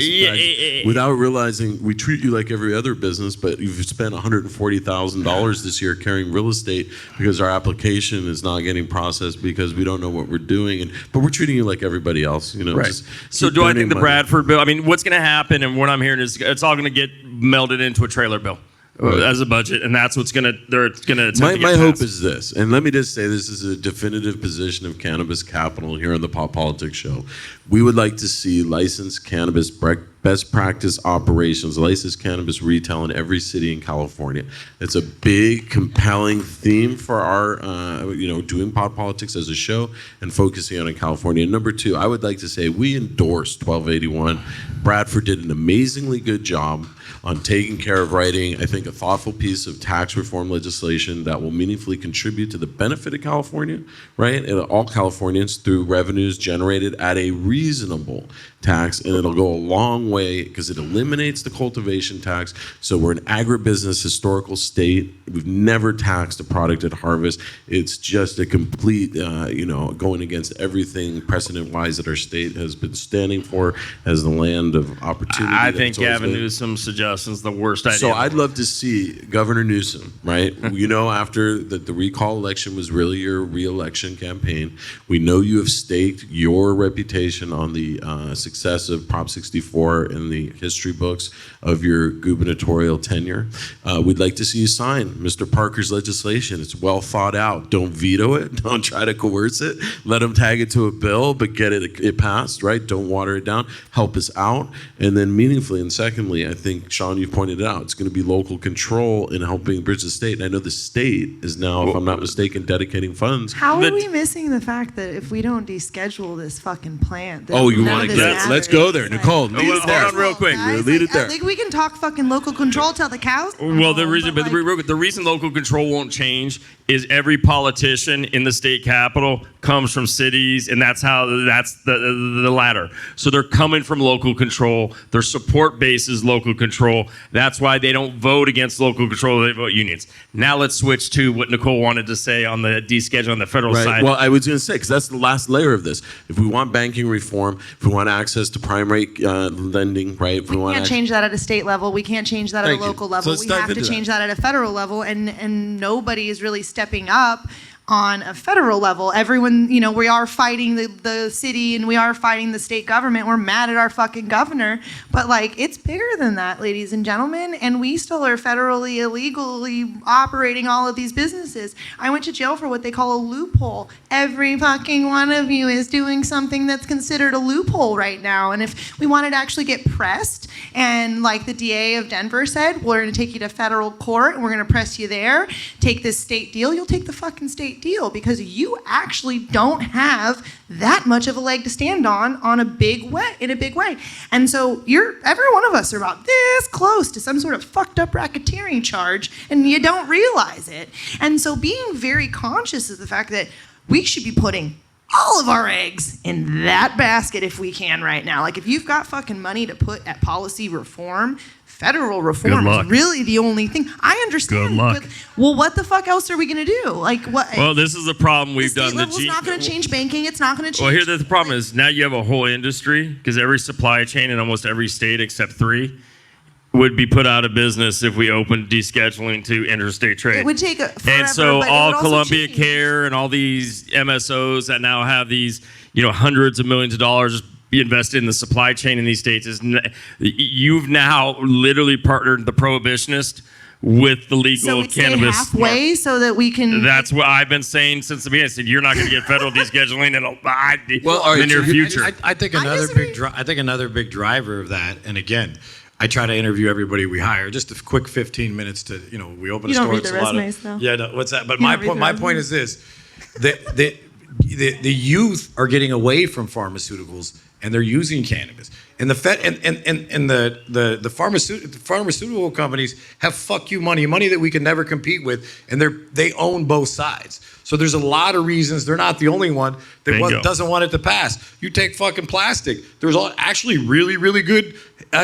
Speaker 1: without realizing we treat you like every other business, but you've spent $140,000 this year carrying real estate because our application is not getting processed because we don't know what we're doing, but we're treating you like everybody else.
Speaker 2: Right.
Speaker 1: Just
Speaker 2: so do I think the Bradford bill? I mean, what's going to happen, and what I'm hearing is it's all going to get melded into a trailer bill. As a budget, and that's what's gonna attempt
Speaker 1: my
Speaker 2: to get
Speaker 1: hope
Speaker 2: passed.
Speaker 1: is this, and let me just say this is a definitive position of Cannabis Capitol here on the Pop Politics Show. We would like to see licensed cannabis best practice operations, licensed cannabis retail in every city in California. It's a big, compelling theme for our, doing Pop Politics as a show and focusing on in California. And number two, I would like to say we endorse 1281. Bradford did an amazingly good job on taking care of writing, I think, a thoughtful piece of tax reform legislation that will meaningfully contribute to the benefit of California, right? And all Californians through revenues generated at a reasonable tax, and it'll go a long way because it eliminates the cultivation tax. So we're an agribusiness historical state. We've never taxed a product at harvest. It's just a complete, going against everything precedent-wise that our state has been standing for as the land of opportunity.
Speaker 2: I think Gavin Newsom's suggestion's the worst idea.
Speaker 1: So I'd love to see Governor Newsom, right? After the recall election was really your re-election campaign, we know you have staked your reputation on the success of Prop 64 in the history books of your gubernatorial tenure. We'd like to see you sign Mr. Parker's legislation. It's well thought out. Don't veto it. Don't try to coerce it. Let him tag it to a bill, but get it passed, right? Don't water it down. Help us out. And then meaningfully, and secondly, I think, Sean, you pointed it out, it's going to be local control in helping bridge the state. And I know the state is now, if I'm not mistaken, dedicating funds.
Speaker 3: How are we missing the fact that if we don't deschedule this fucking plant? that
Speaker 1: Oh, you
Speaker 3: none
Speaker 1: want
Speaker 3: of
Speaker 1: to
Speaker 3: this
Speaker 1: get?
Speaker 3: matters?
Speaker 1: Let's go there,
Speaker 3: Like,
Speaker 1: Nichole. Lead it
Speaker 2: hold
Speaker 1: there.
Speaker 2: on real quick.
Speaker 3: Guys,
Speaker 1: Lead it there.
Speaker 3: I think we can talk fucking local control till the cows.
Speaker 2: Well, the
Speaker 3: But,
Speaker 2: reason local control won't change is every politician in the state capitol comes from cities, and that's the ladder. So they're coming from local control. Their support base is local control. That's why they don't vote against local control. They vote unions. Now let's switch to what Nichole wanted to say on the deschedule on the federal
Speaker 1: Right.
Speaker 2: side.
Speaker 1: Well, I was going to say, because that's the last layer of this. If we want banking reform, if we want access to prime rate lending, right? If we
Speaker 3: we
Speaker 1: want
Speaker 3: can't change that at a state level. We can't change that at
Speaker 1: Thank
Speaker 3: a
Speaker 1: you.
Speaker 3: local
Speaker 1: So
Speaker 3: level.
Speaker 1: let's
Speaker 3: We
Speaker 1: dive
Speaker 3: have to
Speaker 1: into
Speaker 3: change that at a federal level, and nobody is really stepping up on a federal level. Everyone, we are fighting the city and we are fighting the state government. We're mad at our fucking governor, but it's bigger than that, ladies and gentlemen, and we still are federally illegally operating all of these businesses. I went to jail for what they call a loophole. Every fucking one of you is doing something that's considered a loophole right now, and if we wanted to actually get pressed, and like the DA of Denver said, we're going to take you to federal court and we're going to press you there, take this state deal, you'll take the fucking state big deal because you actually don't have that much of a leg to stand on a big way, in a big way. And so every one of us are about this close to some sort of fucked up racketeering charge, and you don't realize it. And so being very conscious of the fact that we should be putting all of our eggs in that basket if we can right now. Like, if you've got fucking money to put at policy reform, federal reform is really the only thing. I understand.
Speaker 2: Good luck.
Speaker 3: But, well, what the fuck else are we going to do? Like, what?
Speaker 2: Well, this is the problem we've
Speaker 3: the
Speaker 2: done.
Speaker 3: state level's not going to change banking. It's not going to change.
Speaker 2: Well, here's the problem is now you have a whole industry because every supply chain in almost every state except 3 would be put out of business if we opened descheduling to interstate trade.
Speaker 3: It would take forever.
Speaker 2: And so
Speaker 3: but it
Speaker 2: all
Speaker 3: would also
Speaker 2: Columbia
Speaker 3: change.
Speaker 2: Care and all these MSOs that now have these, hundreds of millions of dollars be invested in the supply chain in these states you've now literally partnered the prohibitionist with the legal
Speaker 3: so we
Speaker 2: cannabis.
Speaker 3: Stay halfway so that we can.
Speaker 2: That's what I've been saying since the beginning. I said you're not going to get federal descheduling in the near future.
Speaker 4: I think another big driver of that, and again, I try to interview everybody we hire. Just a quick 15 minutes to, we open a store.
Speaker 3: You don't read
Speaker 4: it's
Speaker 3: the
Speaker 4: a lot
Speaker 3: resumes, though.
Speaker 4: Yeah, no, what's that? But
Speaker 3: You
Speaker 4: my
Speaker 3: don't read
Speaker 4: point.
Speaker 3: the
Speaker 4: My
Speaker 3: resumes.
Speaker 4: point is this: the youth are getting away from pharmaceuticals, and they're using cannabis. And the pharmaceutical companies have fuck you money that we can never compete with, and they own both sides. So there's a lot of reasons. They're not the only one that doesn't want it to pass. You take fucking plastic. There's actually really, really good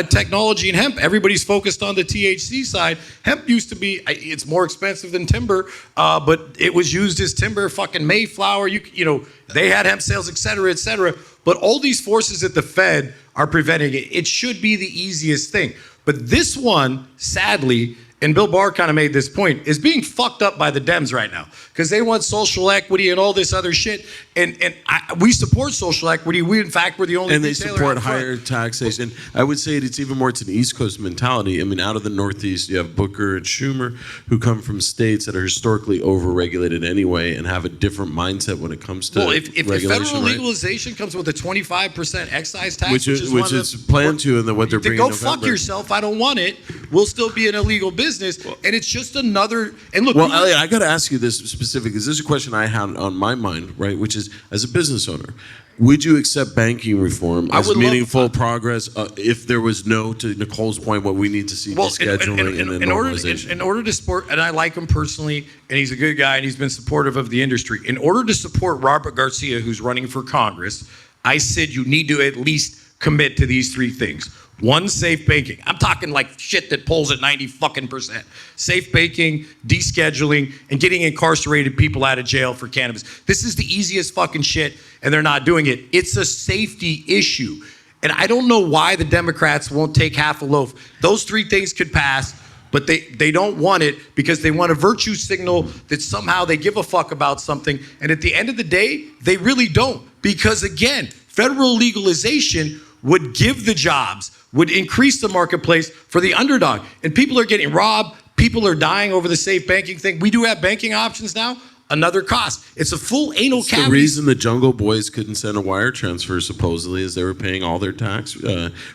Speaker 4: technology in hemp. Everybody's focused on the THC side. Hemp used to be, it's more expensive than timber, but it was used as timber, fucking Mayflower. They had hemp sales, et cetera, et cetera. But all these forces at the Fed are preventing it. It should be the easiest thing. But this one, sadly, and Bill Barr kind of made this point, is being fucked up by the Dems right now because they want social equity and all this other shit. And we support social equity. We, in fact, we're the only
Speaker 1: and they
Speaker 4: retailer
Speaker 1: support
Speaker 4: out front.
Speaker 1: higher taxation. I would say it's even more, it's an East Coast mentality. I mean, out of the Northeast, you have Booker and Schumer who come from states that are historically overregulated anyway and have a different mindset when it comes to
Speaker 4: if
Speaker 1: regulation.
Speaker 4: federal legalization comes with a 25% excise tax,
Speaker 1: Which is planned to, and then what they're bringing
Speaker 4: go
Speaker 1: in November.
Speaker 4: fuck yourself. I don't want it. We'll still be an illegal business, and it's just another. And look,
Speaker 1: Well, Elliot, I got to ask you this specific, because this is a question I had on my mind, right? Which is, as a business owner, would you accept banking reform as meaningful progress if there was no, to Nichole's point, what we need to see descheduling and then normalization?
Speaker 4: In order to support, and I like him personally, and he's a good guy, and he's been supportive of the industry. In order to support Robert Garcia, who's running for Congress, I said you need to at least commit to these 3 things. 1, safe banking. I'm talking like shit that pulls at 90%. Safe banking, descheduling, and getting incarcerated people out of jail for cannabis. This is the easiest fucking shit, and they're not doing it. It's a safety issue. And I don't know why the Democrats won't take half a loaf. Those 3 things could pass, but they don't want it because they want a virtue signal that somehow they give a fuck about something. And at the end of the day, they really don't. Because again, federal legalization would give the jobs, would increase the marketplace for the underdog. And people are getting robbed. People are dying over the safe banking thing. We do have banking options now. Another cost. It's a full anal cavity.
Speaker 1: The reason the Jungle Boys couldn't send a wire transfer, supposedly, is they were paying all their tax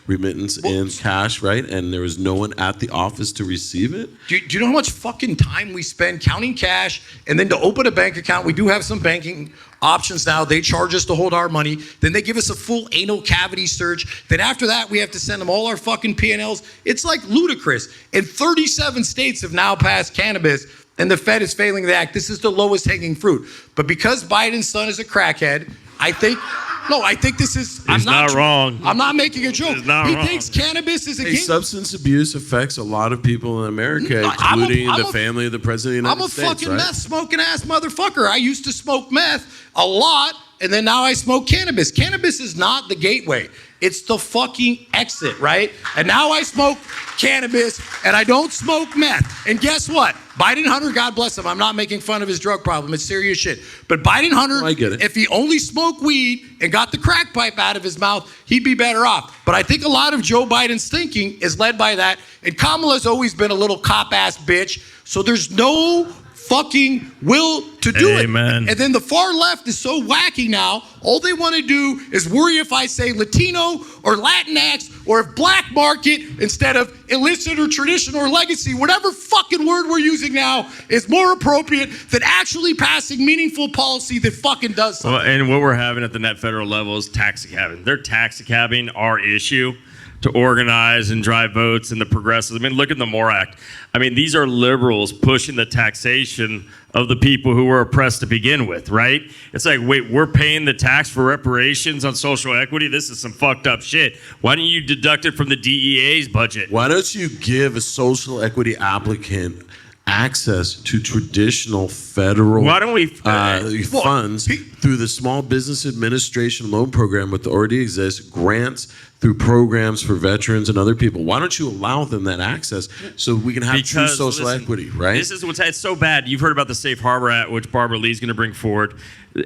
Speaker 1: remittance in cash, right? And there was no one at the office to receive it.
Speaker 4: Do you know how much fucking time we spend counting cash? And then to open a bank account, we do have some banking options now. They charge us to hold our money. Then they give us a full anal cavity search. Then after that, we have to send them all our fucking P&Ls. It's like ludicrous. And 37 states have now passed cannabis, and the Fed is failing to act. This is the lowest hanging fruit. But because Biden's son is a crackhead, I think this is.
Speaker 2: He's not wrong.
Speaker 4: I'm not making a joke.
Speaker 2: He's not
Speaker 4: he
Speaker 2: wrong.
Speaker 4: thinks cannabis is a
Speaker 1: Hey,
Speaker 4: game.
Speaker 1: substance abuse affects a lot of people in America, including the family of the president of the United States,
Speaker 4: I'm a fucking
Speaker 1: right?
Speaker 4: meth smoking ass motherfucker. I used to smoke meth a lot, and then now I smoke cannabis. Cannabis is not the gateway. It's the fucking exit, right? And now I smoke cannabis, and I don't smoke meth. And guess what? Biden Hunter, God bless him. I'm not making fun of his drug problem. It's serious shit. But Biden Hunter,
Speaker 1: I get it.
Speaker 4: if he only smoked weed and got the crack pipe out of his mouth, he'd be better off. But I think a lot of Joe Biden's thinking is led by that. And Kamala's always been a little cop-ass bitch. So there's no
Speaker 5: fucking will to do
Speaker 2: Amen.
Speaker 5: it. And then the far left is so wacky now, all they want to do is worry if I say Latino or Latinx or if black market instead of illicit or traditional or legacy, whatever fucking word we're using now is more appropriate than actually passing meaningful policy that fucking does something.
Speaker 2: Well, and what we're having at the net federal level is taxi-cabbing. They're taxi-cabbing our issue to organize and drive votes and the progressives. I mean, look at the MORE Act. I mean, these are liberals pushing the taxation of the people who were oppressed to begin with, right? It's like, wait, we're paying the tax for reparations on social equity? This is some fucked up shit. Why don't you deduct it from the DEA's budget?
Speaker 1: Why don't you give a social equity applicant access to traditional federal
Speaker 2: Why don't we
Speaker 1: funds through the Small Business Administration loan program, which already exists, grants through programs for veterans and other people? Why don't you allow them that access so we can have true social equity, right?
Speaker 2: This is it's so bad. You've heard about the Safe Harbor Act, which Barbara Lee's going to bring forward.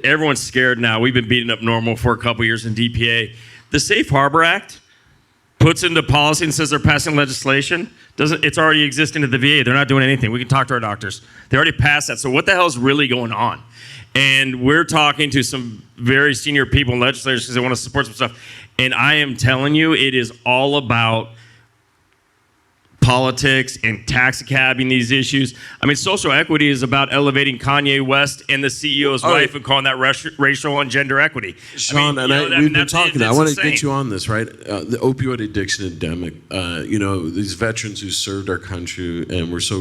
Speaker 2: Everyone's scared now. We've been beating up Normal for a couple years in DPA. The Safe Harbor Act puts into policy and says they're passing legislation. It's already existing at the VA. They're not doing anything. We can talk to our doctors. They already passed that. So what the hell is really going on? And we're talking to some very senior people in legislators because they want to support some stuff. And I am telling you, it is all about politics and taxi-cabbing these issues. I mean, social equity is about elevating Kanye West and the CEO's wife and calling that racial and gender equity.
Speaker 1: Sean, we've been talking. I want to get you on this, right? The opioid addiction endemic. These veterans who served our country and were so,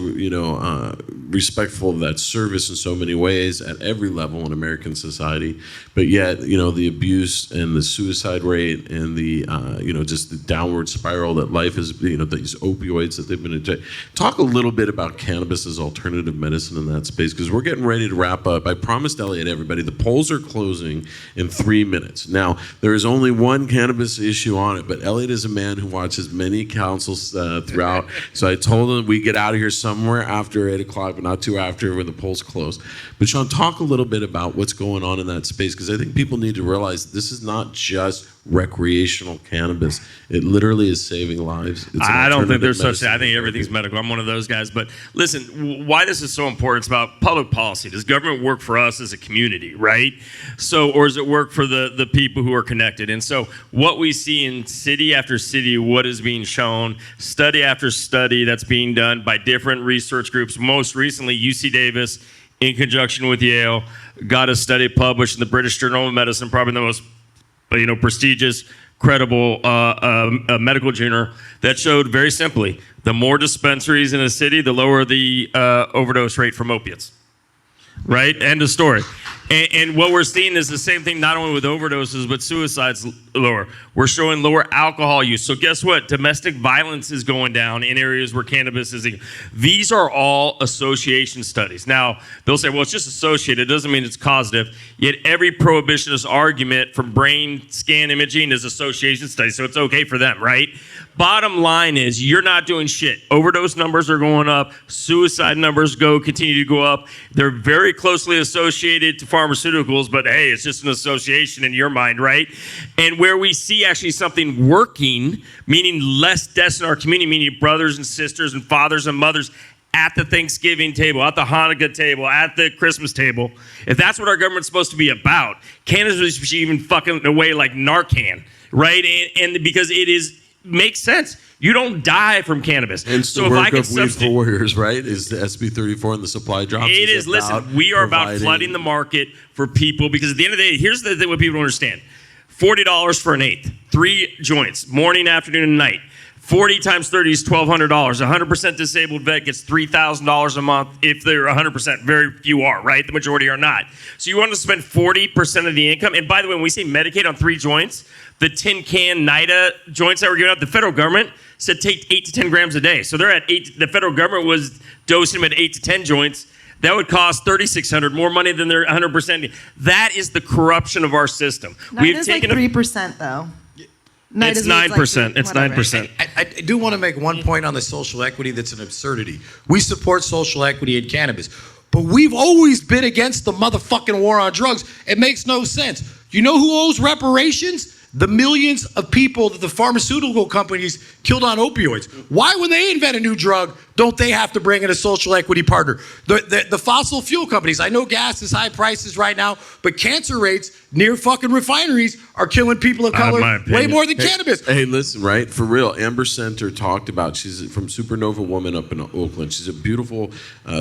Speaker 1: respectful of that service in so many ways at every level in American society. But yet, the abuse and the suicide rate and the, just the downward spiral that life is, these opioids that they've been injecting. Talk a little bit about cannabis as alternative medicine in that space, because we're getting ready to wrap up. I promised Elliot, everybody, the polls are closing in 3 minutes. Now, there is only one cannabis issue on it, but Elliot is a man who watches many councils throughout. So I told him we get out of here somewhere after 8 o'clock, but not too after when the polls close. But Sean, talk a little bit about what's going on in that space, because I think people need to realize this is not just recreational cannabis. It literally is saving lives.
Speaker 2: I don't think there's such thing. I think everything's medical. I'm one of those guys. But listen, why this is so important, it's about public policy. Does government work for us as a community, right? So, or does it work for the people who are connected? And so what we see in city after city, what is being shown, study after study that's being done by different research groups, most recently UC Davis, in conjunction with Yale, got a study published in the British Journal of Medicine, probably the most prestigious, credible medical journal, that showed very simply, the more dispensaries in a city, the lower the overdose rate from opiates. Right? End of story. And what we're seeing is the same thing, not only with overdoses, but suicides lower. We're showing lower alcohol use. So guess what? Domestic violence is going down in areas where cannabis is. These are all association studies. Now, they'll say, well, it's just associated. It doesn't mean it's causative. Yet every prohibitionist argument from brain scan imaging is association studies. So it's okay for them, right? Bottom line is you're not doing shit. Overdose numbers are going up. Suicide numbers continue to go up. They're very closely associated to pharmaceuticals, but hey, it's just an association in your mind, right? And where we see actually something working, meaning less deaths in our community, meaning brothers and sisters and fathers and mothers at the Thanksgiving table, at the Hanukkah table, at the Christmas table. If that's what our government's supposed to be about, cannabis should even fucking away like Narcan, right? And because makes sense. You don't die from cannabis.
Speaker 1: And so the work of Weed for Warriors, right, is the SB 34 and the supply drops.
Speaker 2: It is. Listen, we are about flooding the market for people, because at the end of the day, here's the thing what people don't understand. $40 for an eighth, 3 joints, morning, afternoon, and night. 40 times 30 is $1,200. 100% disabled vet gets $3,000 a month if they're 100%. Very few are, right? The majority are not. So you want to spend 40% of the income. And by the way, when we say Medicaid on 3 joints, the tin can NIDA joints that were given out, the federal government said take 8 to 10 grams a day. So they're at 8. The federal government was dosing them at 8 to 10 joints. That would cost $3,600, more money than their 100%. That is the corruption of our system.
Speaker 3: NIDA's like 3% though.
Speaker 2: It's 9%. It's 9%.
Speaker 5: I do want to make one point on the social equity that's an absurdity. We support social equity in cannabis, but we've always been against the motherfucking war on drugs. It makes no sense. You know who owes reparations? The millions of people that the pharmaceutical companies killed on opioids. Why, when they invent a new drug, don't they have to bring in a social equity partner? The fossil fuel companies, I know gas is high prices right now, but cancer rates near fucking refineries are killing people of color way more than cannabis.
Speaker 1: Hey, listen, right? For real, Amber Center talked about, she's from Supernova Woman up in Oakland. She's a beautiful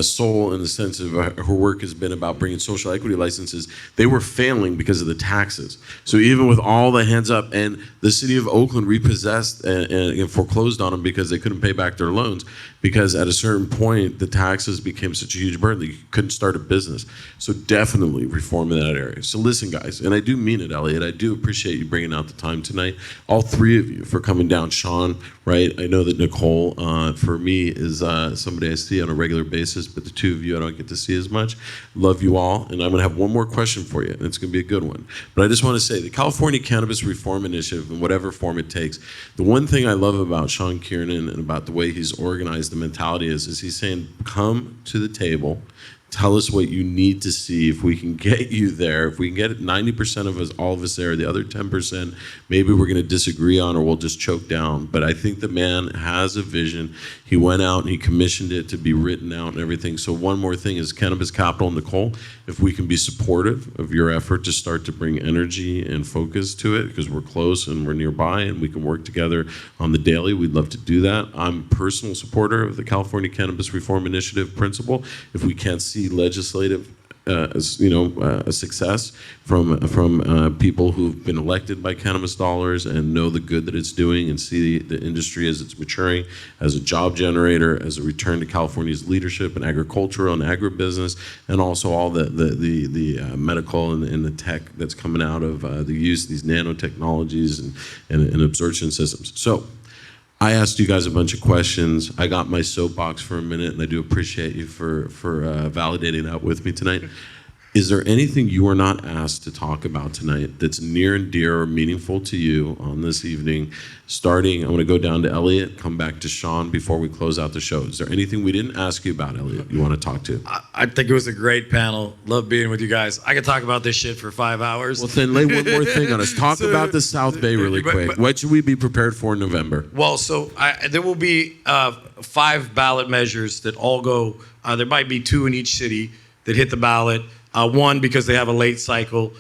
Speaker 1: soul in the sense of her work has been about bringing social equity licenses. They were failing because of the taxes. So even with all the hands up, and the city of Oakland repossessed and foreclosed on them because they couldn't pay back their loans, because at a certain point, the taxes became such a huge burden that you couldn't start a business. So definitely reform in that area. So listen, guys, and I do mean it, Elliot. I do appreciate you bringing out the time tonight. All three of you for coming down. Sean, right? I know that Nichole, for me, is somebody I see on a regular basis, but the two of you I don't get to see as much. Love you all. And I'm going to have one more question for you, and it's going to be a good one. But I just want to say the California Cannabis Reform Initiative, in whatever form it takes, the one thing I love about Sean Kiernan and about the way he's organized the mentality is he's saying, come to the table, tell us what you need to see. If we can get you there, if we can get 90% of us, all of us there, the other 10%, maybe we're going to disagree on or we'll just choke down. But I think the man has a vision. He went out and he commissioned it to be written out and everything. So one more thing is Cannabis Capitol, Nichole, if we can be supportive of your effort to start to bring energy and focus to it, because we're close and we're nearby and we can work together on the daily, we'd love to do that. I'm a personal supporter of the California Cannabis Reform Initiative principle. If we can't see legislative a success from people who've been elected by cannabis dollars and know the good that it's doing and see the industry as it's maturing, as a job generator, as a return to California's leadership in agricultural and agribusiness, and also all the medical and the tech that's coming out of the use of these nanotechnologies and absorption systems. So I asked you guys a bunch of questions. I got my soapbox for a minute, and I do appreciate you for validating that with me tonight. Is there anything you were not asked to talk about tonight that's near and dear or meaningful to you on this evening? Starting, I'm going to go down to Elliot, come back to Sean before we close out the show. Is there anything we didn't ask you about, Elliot, you want to talk to?
Speaker 4: I think it was a great panel. Love being with you guys. I could talk about this shit for 5 hours.
Speaker 1: Well, then lay one more thing on us. Talk about the South Bay really quick. What should we be prepared for in November?
Speaker 4: Well, so there will be 5 ballot measures that all go, there might be 2 in each city that hit the ballot. One, because they have a late cycle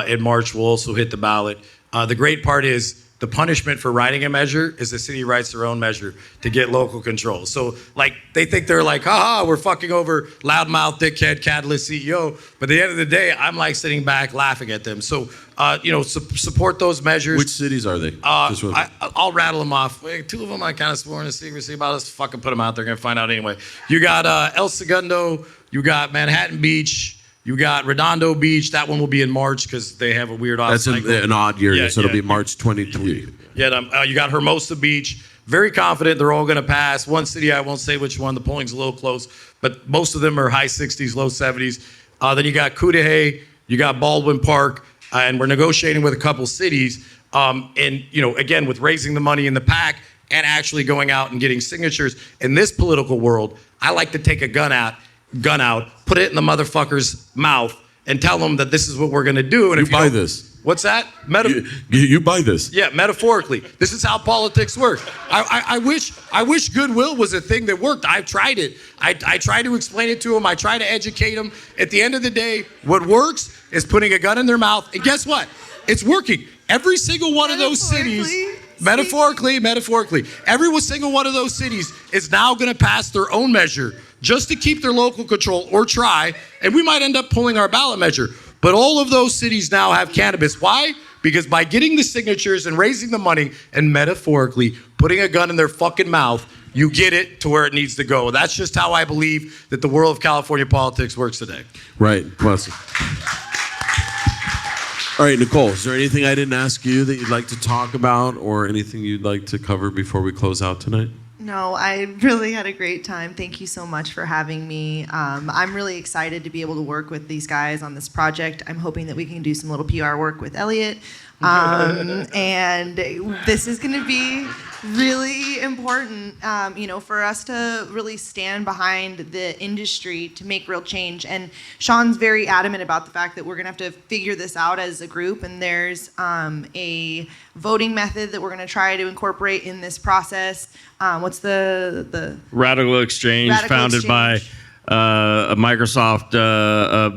Speaker 4: in March, will also hit the ballot. The great part is the punishment for writing a measure is the city writes their own measure to get local control. So, like, they think they're like, haha, we're fucking over loudmouth, dickhead, catalyst CEO. But at the end of the day, I'm like sitting back laughing at them. So, support those measures.
Speaker 1: Which cities are they?
Speaker 4: I'll rattle them off. 2 of them I kind of swore in secrecy about. Let's fucking put them out. They're going to find out anyway. You got El Segundo. You got Manhattan Beach. You got Redondo Beach. That one will be in March because they have a weird odd cycle.
Speaker 1: That's an odd year,
Speaker 4: yeah,
Speaker 1: so it'll be March 23.
Speaker 4: Yeah, you got Hermosa Beach. Very confident they're all going to pass. One city, I won't say which one. The polling's a little close, but most of them are high 60s, low 70s. Then you got Cudahy. You got Baldwin Park. And we're negotiating with a couple cities. And, again, with raising the money in the PAC and actually going out and getting signatures. In this political world, I like to take a gun out, put it in the motherfucker's mouth, and tell them that this is what we're going to do. And
Speaker 1: you buy this.
Speaker 4: What's that?
Speaker 1: You buy this.
Speaker 4: Yeah, metaphorically. This is how politics work.
Speaker 5: I wish goodwill was a thing that worked. I've tried it. I try to explain it to them. I try to educate them. At the end of the day, what works is putting a gun in their mouth. And guess what? It's working. Every single one of those cities, metaphorically, every single one of those cities is now going to pass their own measure just to keep their local control or try, and we might end up pulling our ballot measure. But all of those cities now have cannabis. Why? Because by getting the signatures and raising the money and metaphorically putting a gun in their fucking mouth, you get it to where it needs to go. That's just how I believe that the world of California politics works today.
Speaker 1: Right, plus. All right, Nichole, is there anything I didn't ask you that you'd like to talk about or anything you'd like to cover before we close out tonight?
Speaker 3: No, I really had a great time. Thank you so much for having me. I'm really excited to be able to work with these guys on this project. I'm hoping that we can do some little PR work with Elliot. And this is going to be really important, for us to really stand behind the industry to make real change. And Sean's very adamant about the fact that we're going to have to figure this out as a group. And there's a voting method that we're going to try to incorporate in this process. What's the
Speaker 2: Radical Exchange, founded by a Microsoft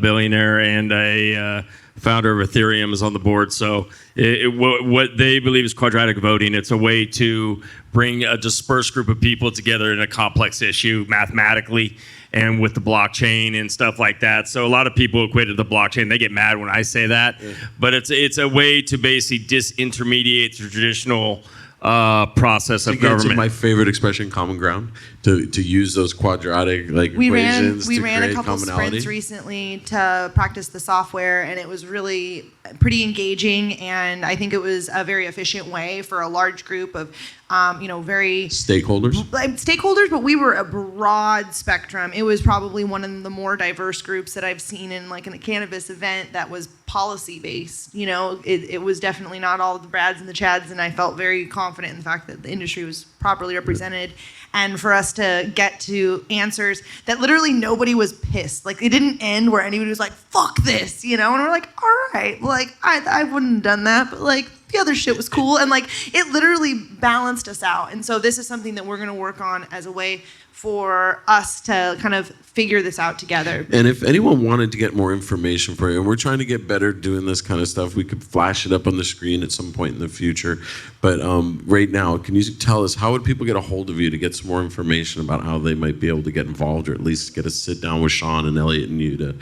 Speaker 2: billionaire and a founder of Ethereum is on the board. So what they believe is quadratic voting. It's a way to bring a dispersed group of people together in a complex issue mathematically and with the blockchain and stuff like that. So a lot of people equate it to the blockchain. They get mad when I say that. Yeah. But it's a way to basically disintermediate the traditional process of government.
Speaker 1: To my favorite expression, common ground, to use those quadratic equations
Speaker 3: we
Speaker 1: to
Speaker 3: ran
Speaker 1: create
Speaker 3: a couple
Speaker 1: commonality.
Speaker 3: sprints recently to practice the software, and it was really pretty engaging, and I think it was a very efficient way for a large group of very stakeholders, but we were a broad spectrum. It was probably one of the more diverse groups that I've seen in a cannabis event that was policy based. It was definitely not all the Brads and the Chads, and I felt very confident in the fact that the industry was properly represented. And for us to get to answers that literally nobody was pissed. It didn't end where anybody was like, fuck this, and we're like, all right, I wouldn't have done that, but the other shit was cool. And it literally balanced us out. And so this is something that we're going to work on as a way for us to kind of figure this out together.
Speaker 1: And if anyone wanted to get more information for you, and we're trying to get better doing this kind of stuff, we could flash it up on the screen at some point in the future. But right now, can you tell us, how would people get a hold of you to get some more information about how they might be able to get involved, or at least get a sit down with Sean and Elliot and you to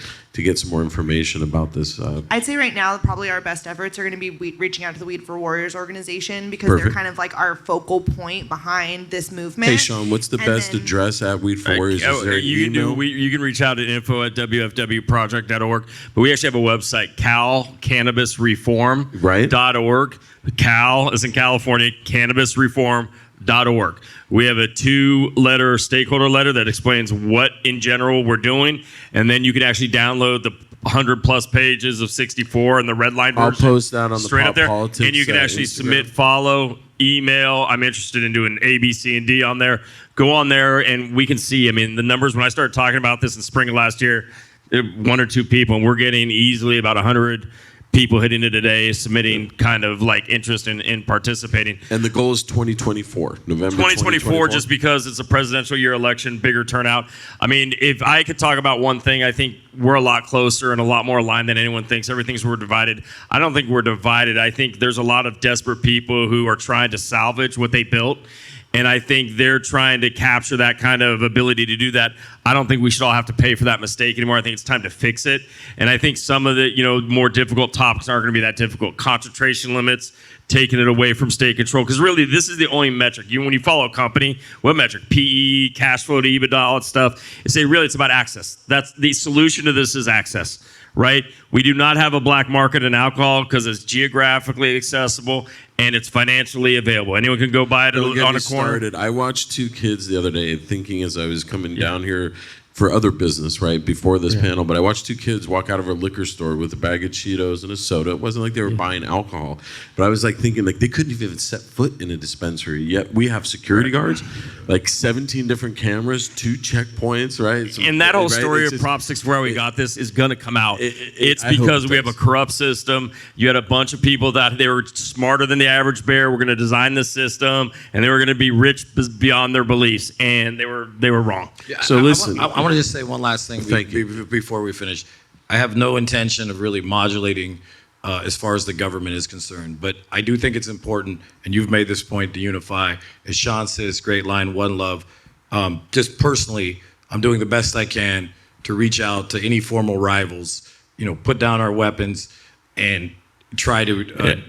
Speaker 1: get some more information about this?
Speaker 3: I'd say right now, probably our best efforts are going to be reaching out to the Weed for Warriors organization, because
Speaker 1: Perfect.
Speaker 3: They're kind of our focal point behind this movement.
Speaker 1: Hey, Sean, what's the best address at Weed for Warriors? Is there an email?
Speaker 2: You can reach out at info@wfwproject.org, but we actually have a website, calcannabisreform.org. Cal is in California, cannabisreform.org. We have a 2-letter stakeholder letter that explains what in general we're doing, and then you can actually download the 100+ pages of 64 and the red line version.
Speaker 1: I'll post that on
Speaker 2: straight
Speaker 1: the
Speaker 2: up there,
Speaker 1: Politics,
Speaker 2: and you can actually
Speaker 1: Instagram.
Speaker 2: submit, follow, email. I'm interested in doing A, B, C, and D on there. Go on there, and we can see. The numbers when I started talking about this in spring of last year, 1 or 2 people, and we're getting easily about 100 people hitting it today, submitting kind of interest in participating.
Speaker 1: And the goal is 2024, November
Speaker 2: 2024, just because it's a presidential year election, bigger turnout. If I could talk about one thing, I think we're a lot closer and a lot more aligned than anyone thinks. We're divided. I don't think we're divided. I think there's a lot of desperate people who are trying to salvage what they built. And I think they're trying to capture that kind of ability to do that. I don't think we should all have to pay for that mistake anymore. I think it's time to fix it. And I think some of the more difficult topics aren't going to be that difficult. Concentration limits, taking it away from state control. Because really, this is the only metric. When you follow a company, what metric? PE, cash flow to EBITDA, all that stuff. It's about access. That's the solution to this is access. Right? We do not have a black market in alcohol because it's geographically accessible and it's financially available. Anyone can go buy it on a corner.
Speaker 1: I watched 2 kids the other day, thinking as I was coming down here for other business, right, before this panel, but I watched 2 kids walk out of a liquor store with a bag of Cheetos and a soda. It wasn't like they were buying alcohol, but I was thinking they couldn't even set foot in a dispensary, yet we have security guards, 17 different cameras, 2 checkpoints, right?
Speaker 2: And that whole story of Prop 64, we got this, is going to come out. It's because we have a corrupt system. You had a bunch of people that they were smarter than the average bear. We're going to design the system, and they were going to be rich beyond their beliefs, and they were wrong.
Speaker 4: Yeah,
Speaker 1: so listen.
Speaker 4: I want to just say one last thing before we finish. I have no intention of really modulating as far as the government is concerned, but I do think it's important, and you've made this point, to unify. As Sean says, great line, one love. Just personally, I'm doing the best I can to reach out to any formal rivals, put down our weapons and try to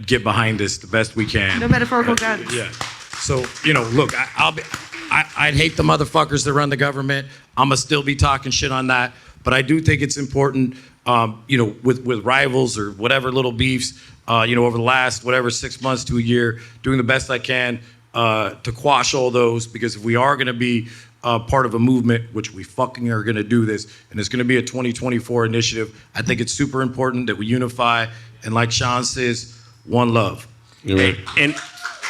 Speaker 4: get behind this the best we can.
Speaker 3: No metaphorical guns.
Speaker 4: Yeah. So, look, I'd hate the motherfuckers that run the government. I'm going to still be talking shit on that. But I do think it's important, with rivals or whatever little beefs, over the last, 6 months to a year, doing the best I can to quash all those. Because if we are going to be part of a movement, which we fucking are going to do this, and it's going to be a 2024 initiative, I think it's super important that we unify. And like Sean says, one love.
Speaker 2: Hey, and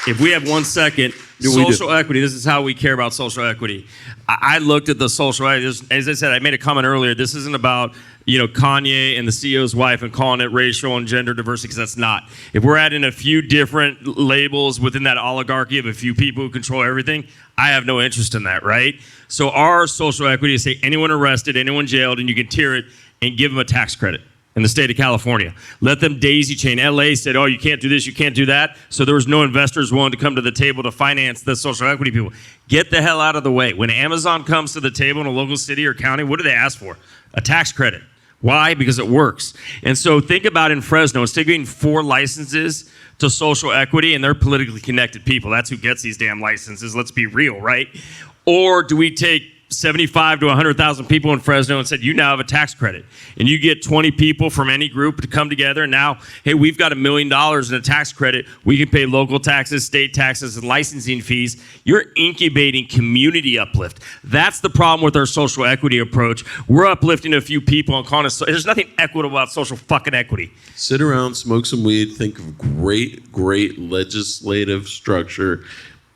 Speaker 2: if we have 1 second, social equity, this is how we care about social equity. I looked at the social equity, as I said, I made a comment earlier, this isn't about Kanye and the CEO's wife and calling it racial and gender diversity, because that's not. If we're adding a few different labels within that oligarchy of a few people who control everything, I have no interest in that, right? So our social equity is say anyone arrested, anyone jailed, and you can tier it and give them a tax credit. In the state of California, let them daisy chain. LA said, oh, you can't do this, you can't do that. So there was no investors willing to come to the table to finance the social equity people. Get the hell out of the way. When Amazon comes to the table in a local city or county, what do they ask for? A tax credit. Why? Because it works. And so think about in Fresno, instead of getting 4 licenses to social equity, and they're politically connected people, that's who gets these damn licenses, let's be real, right? Or do we take 75 to 100,000 people in Fresno and said, you now have a tax credit, and you get 20 people from any group to come together, and now, hey, we've got $1 million in a tax credit. We can pay local taxes, state taxes, and licensing fees. You're incubating community uplift. That's the problem with our social equity approach. We're uplifting a few people and calling us, there's nothing equitable about social fucking equity.
Speaker 1: Sit around, smoke some weed, think of great legislative structure,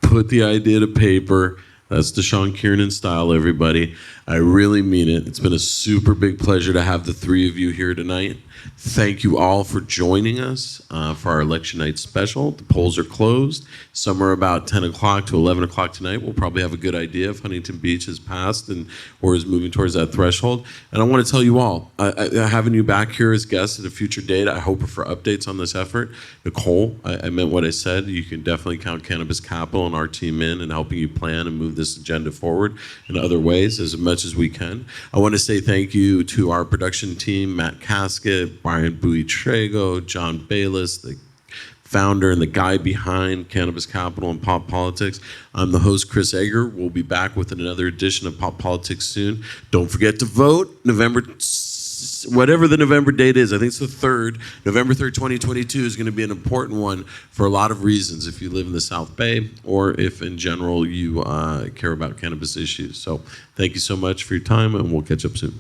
Speaker 1: put the idea to paper. That's the Kiernan style, everybody. I really mean it. It's been a super big pleasure to have the 3 of you here tonight. Thank you all for joining us for our election night special. The polls are closed. Somewhere about 10 o'clock to 11 o'clock tonight, we'll probably have a good idea if Huntington Beach has passed and or is moving towards that threshold. And I want to tell you all, having you back here as guests at a future date, I hope for updates on this effort. Nichole, I meant what I said. You can definitely count Cannabis Capitol and our team in helping you plan and move this agenda forward in other ways as much as we can. I want to say thank you to our production team, Matt Casket, Brian Buitrago, John Bayless, the founder and the guy behind Cannabis Capitol and Pop Politics. I'm the host, Chris Egger. We'll be back with another edition of Pop Politics soon. Don't forget to vote whatever the November date is. I think it's the 3rd. November 3rd, 2022 is going to be an important one for a lot of reasons if you live in the South Bay or if in general you care about cannabis issues. So thank you so much for your time, and we'll catch up soon.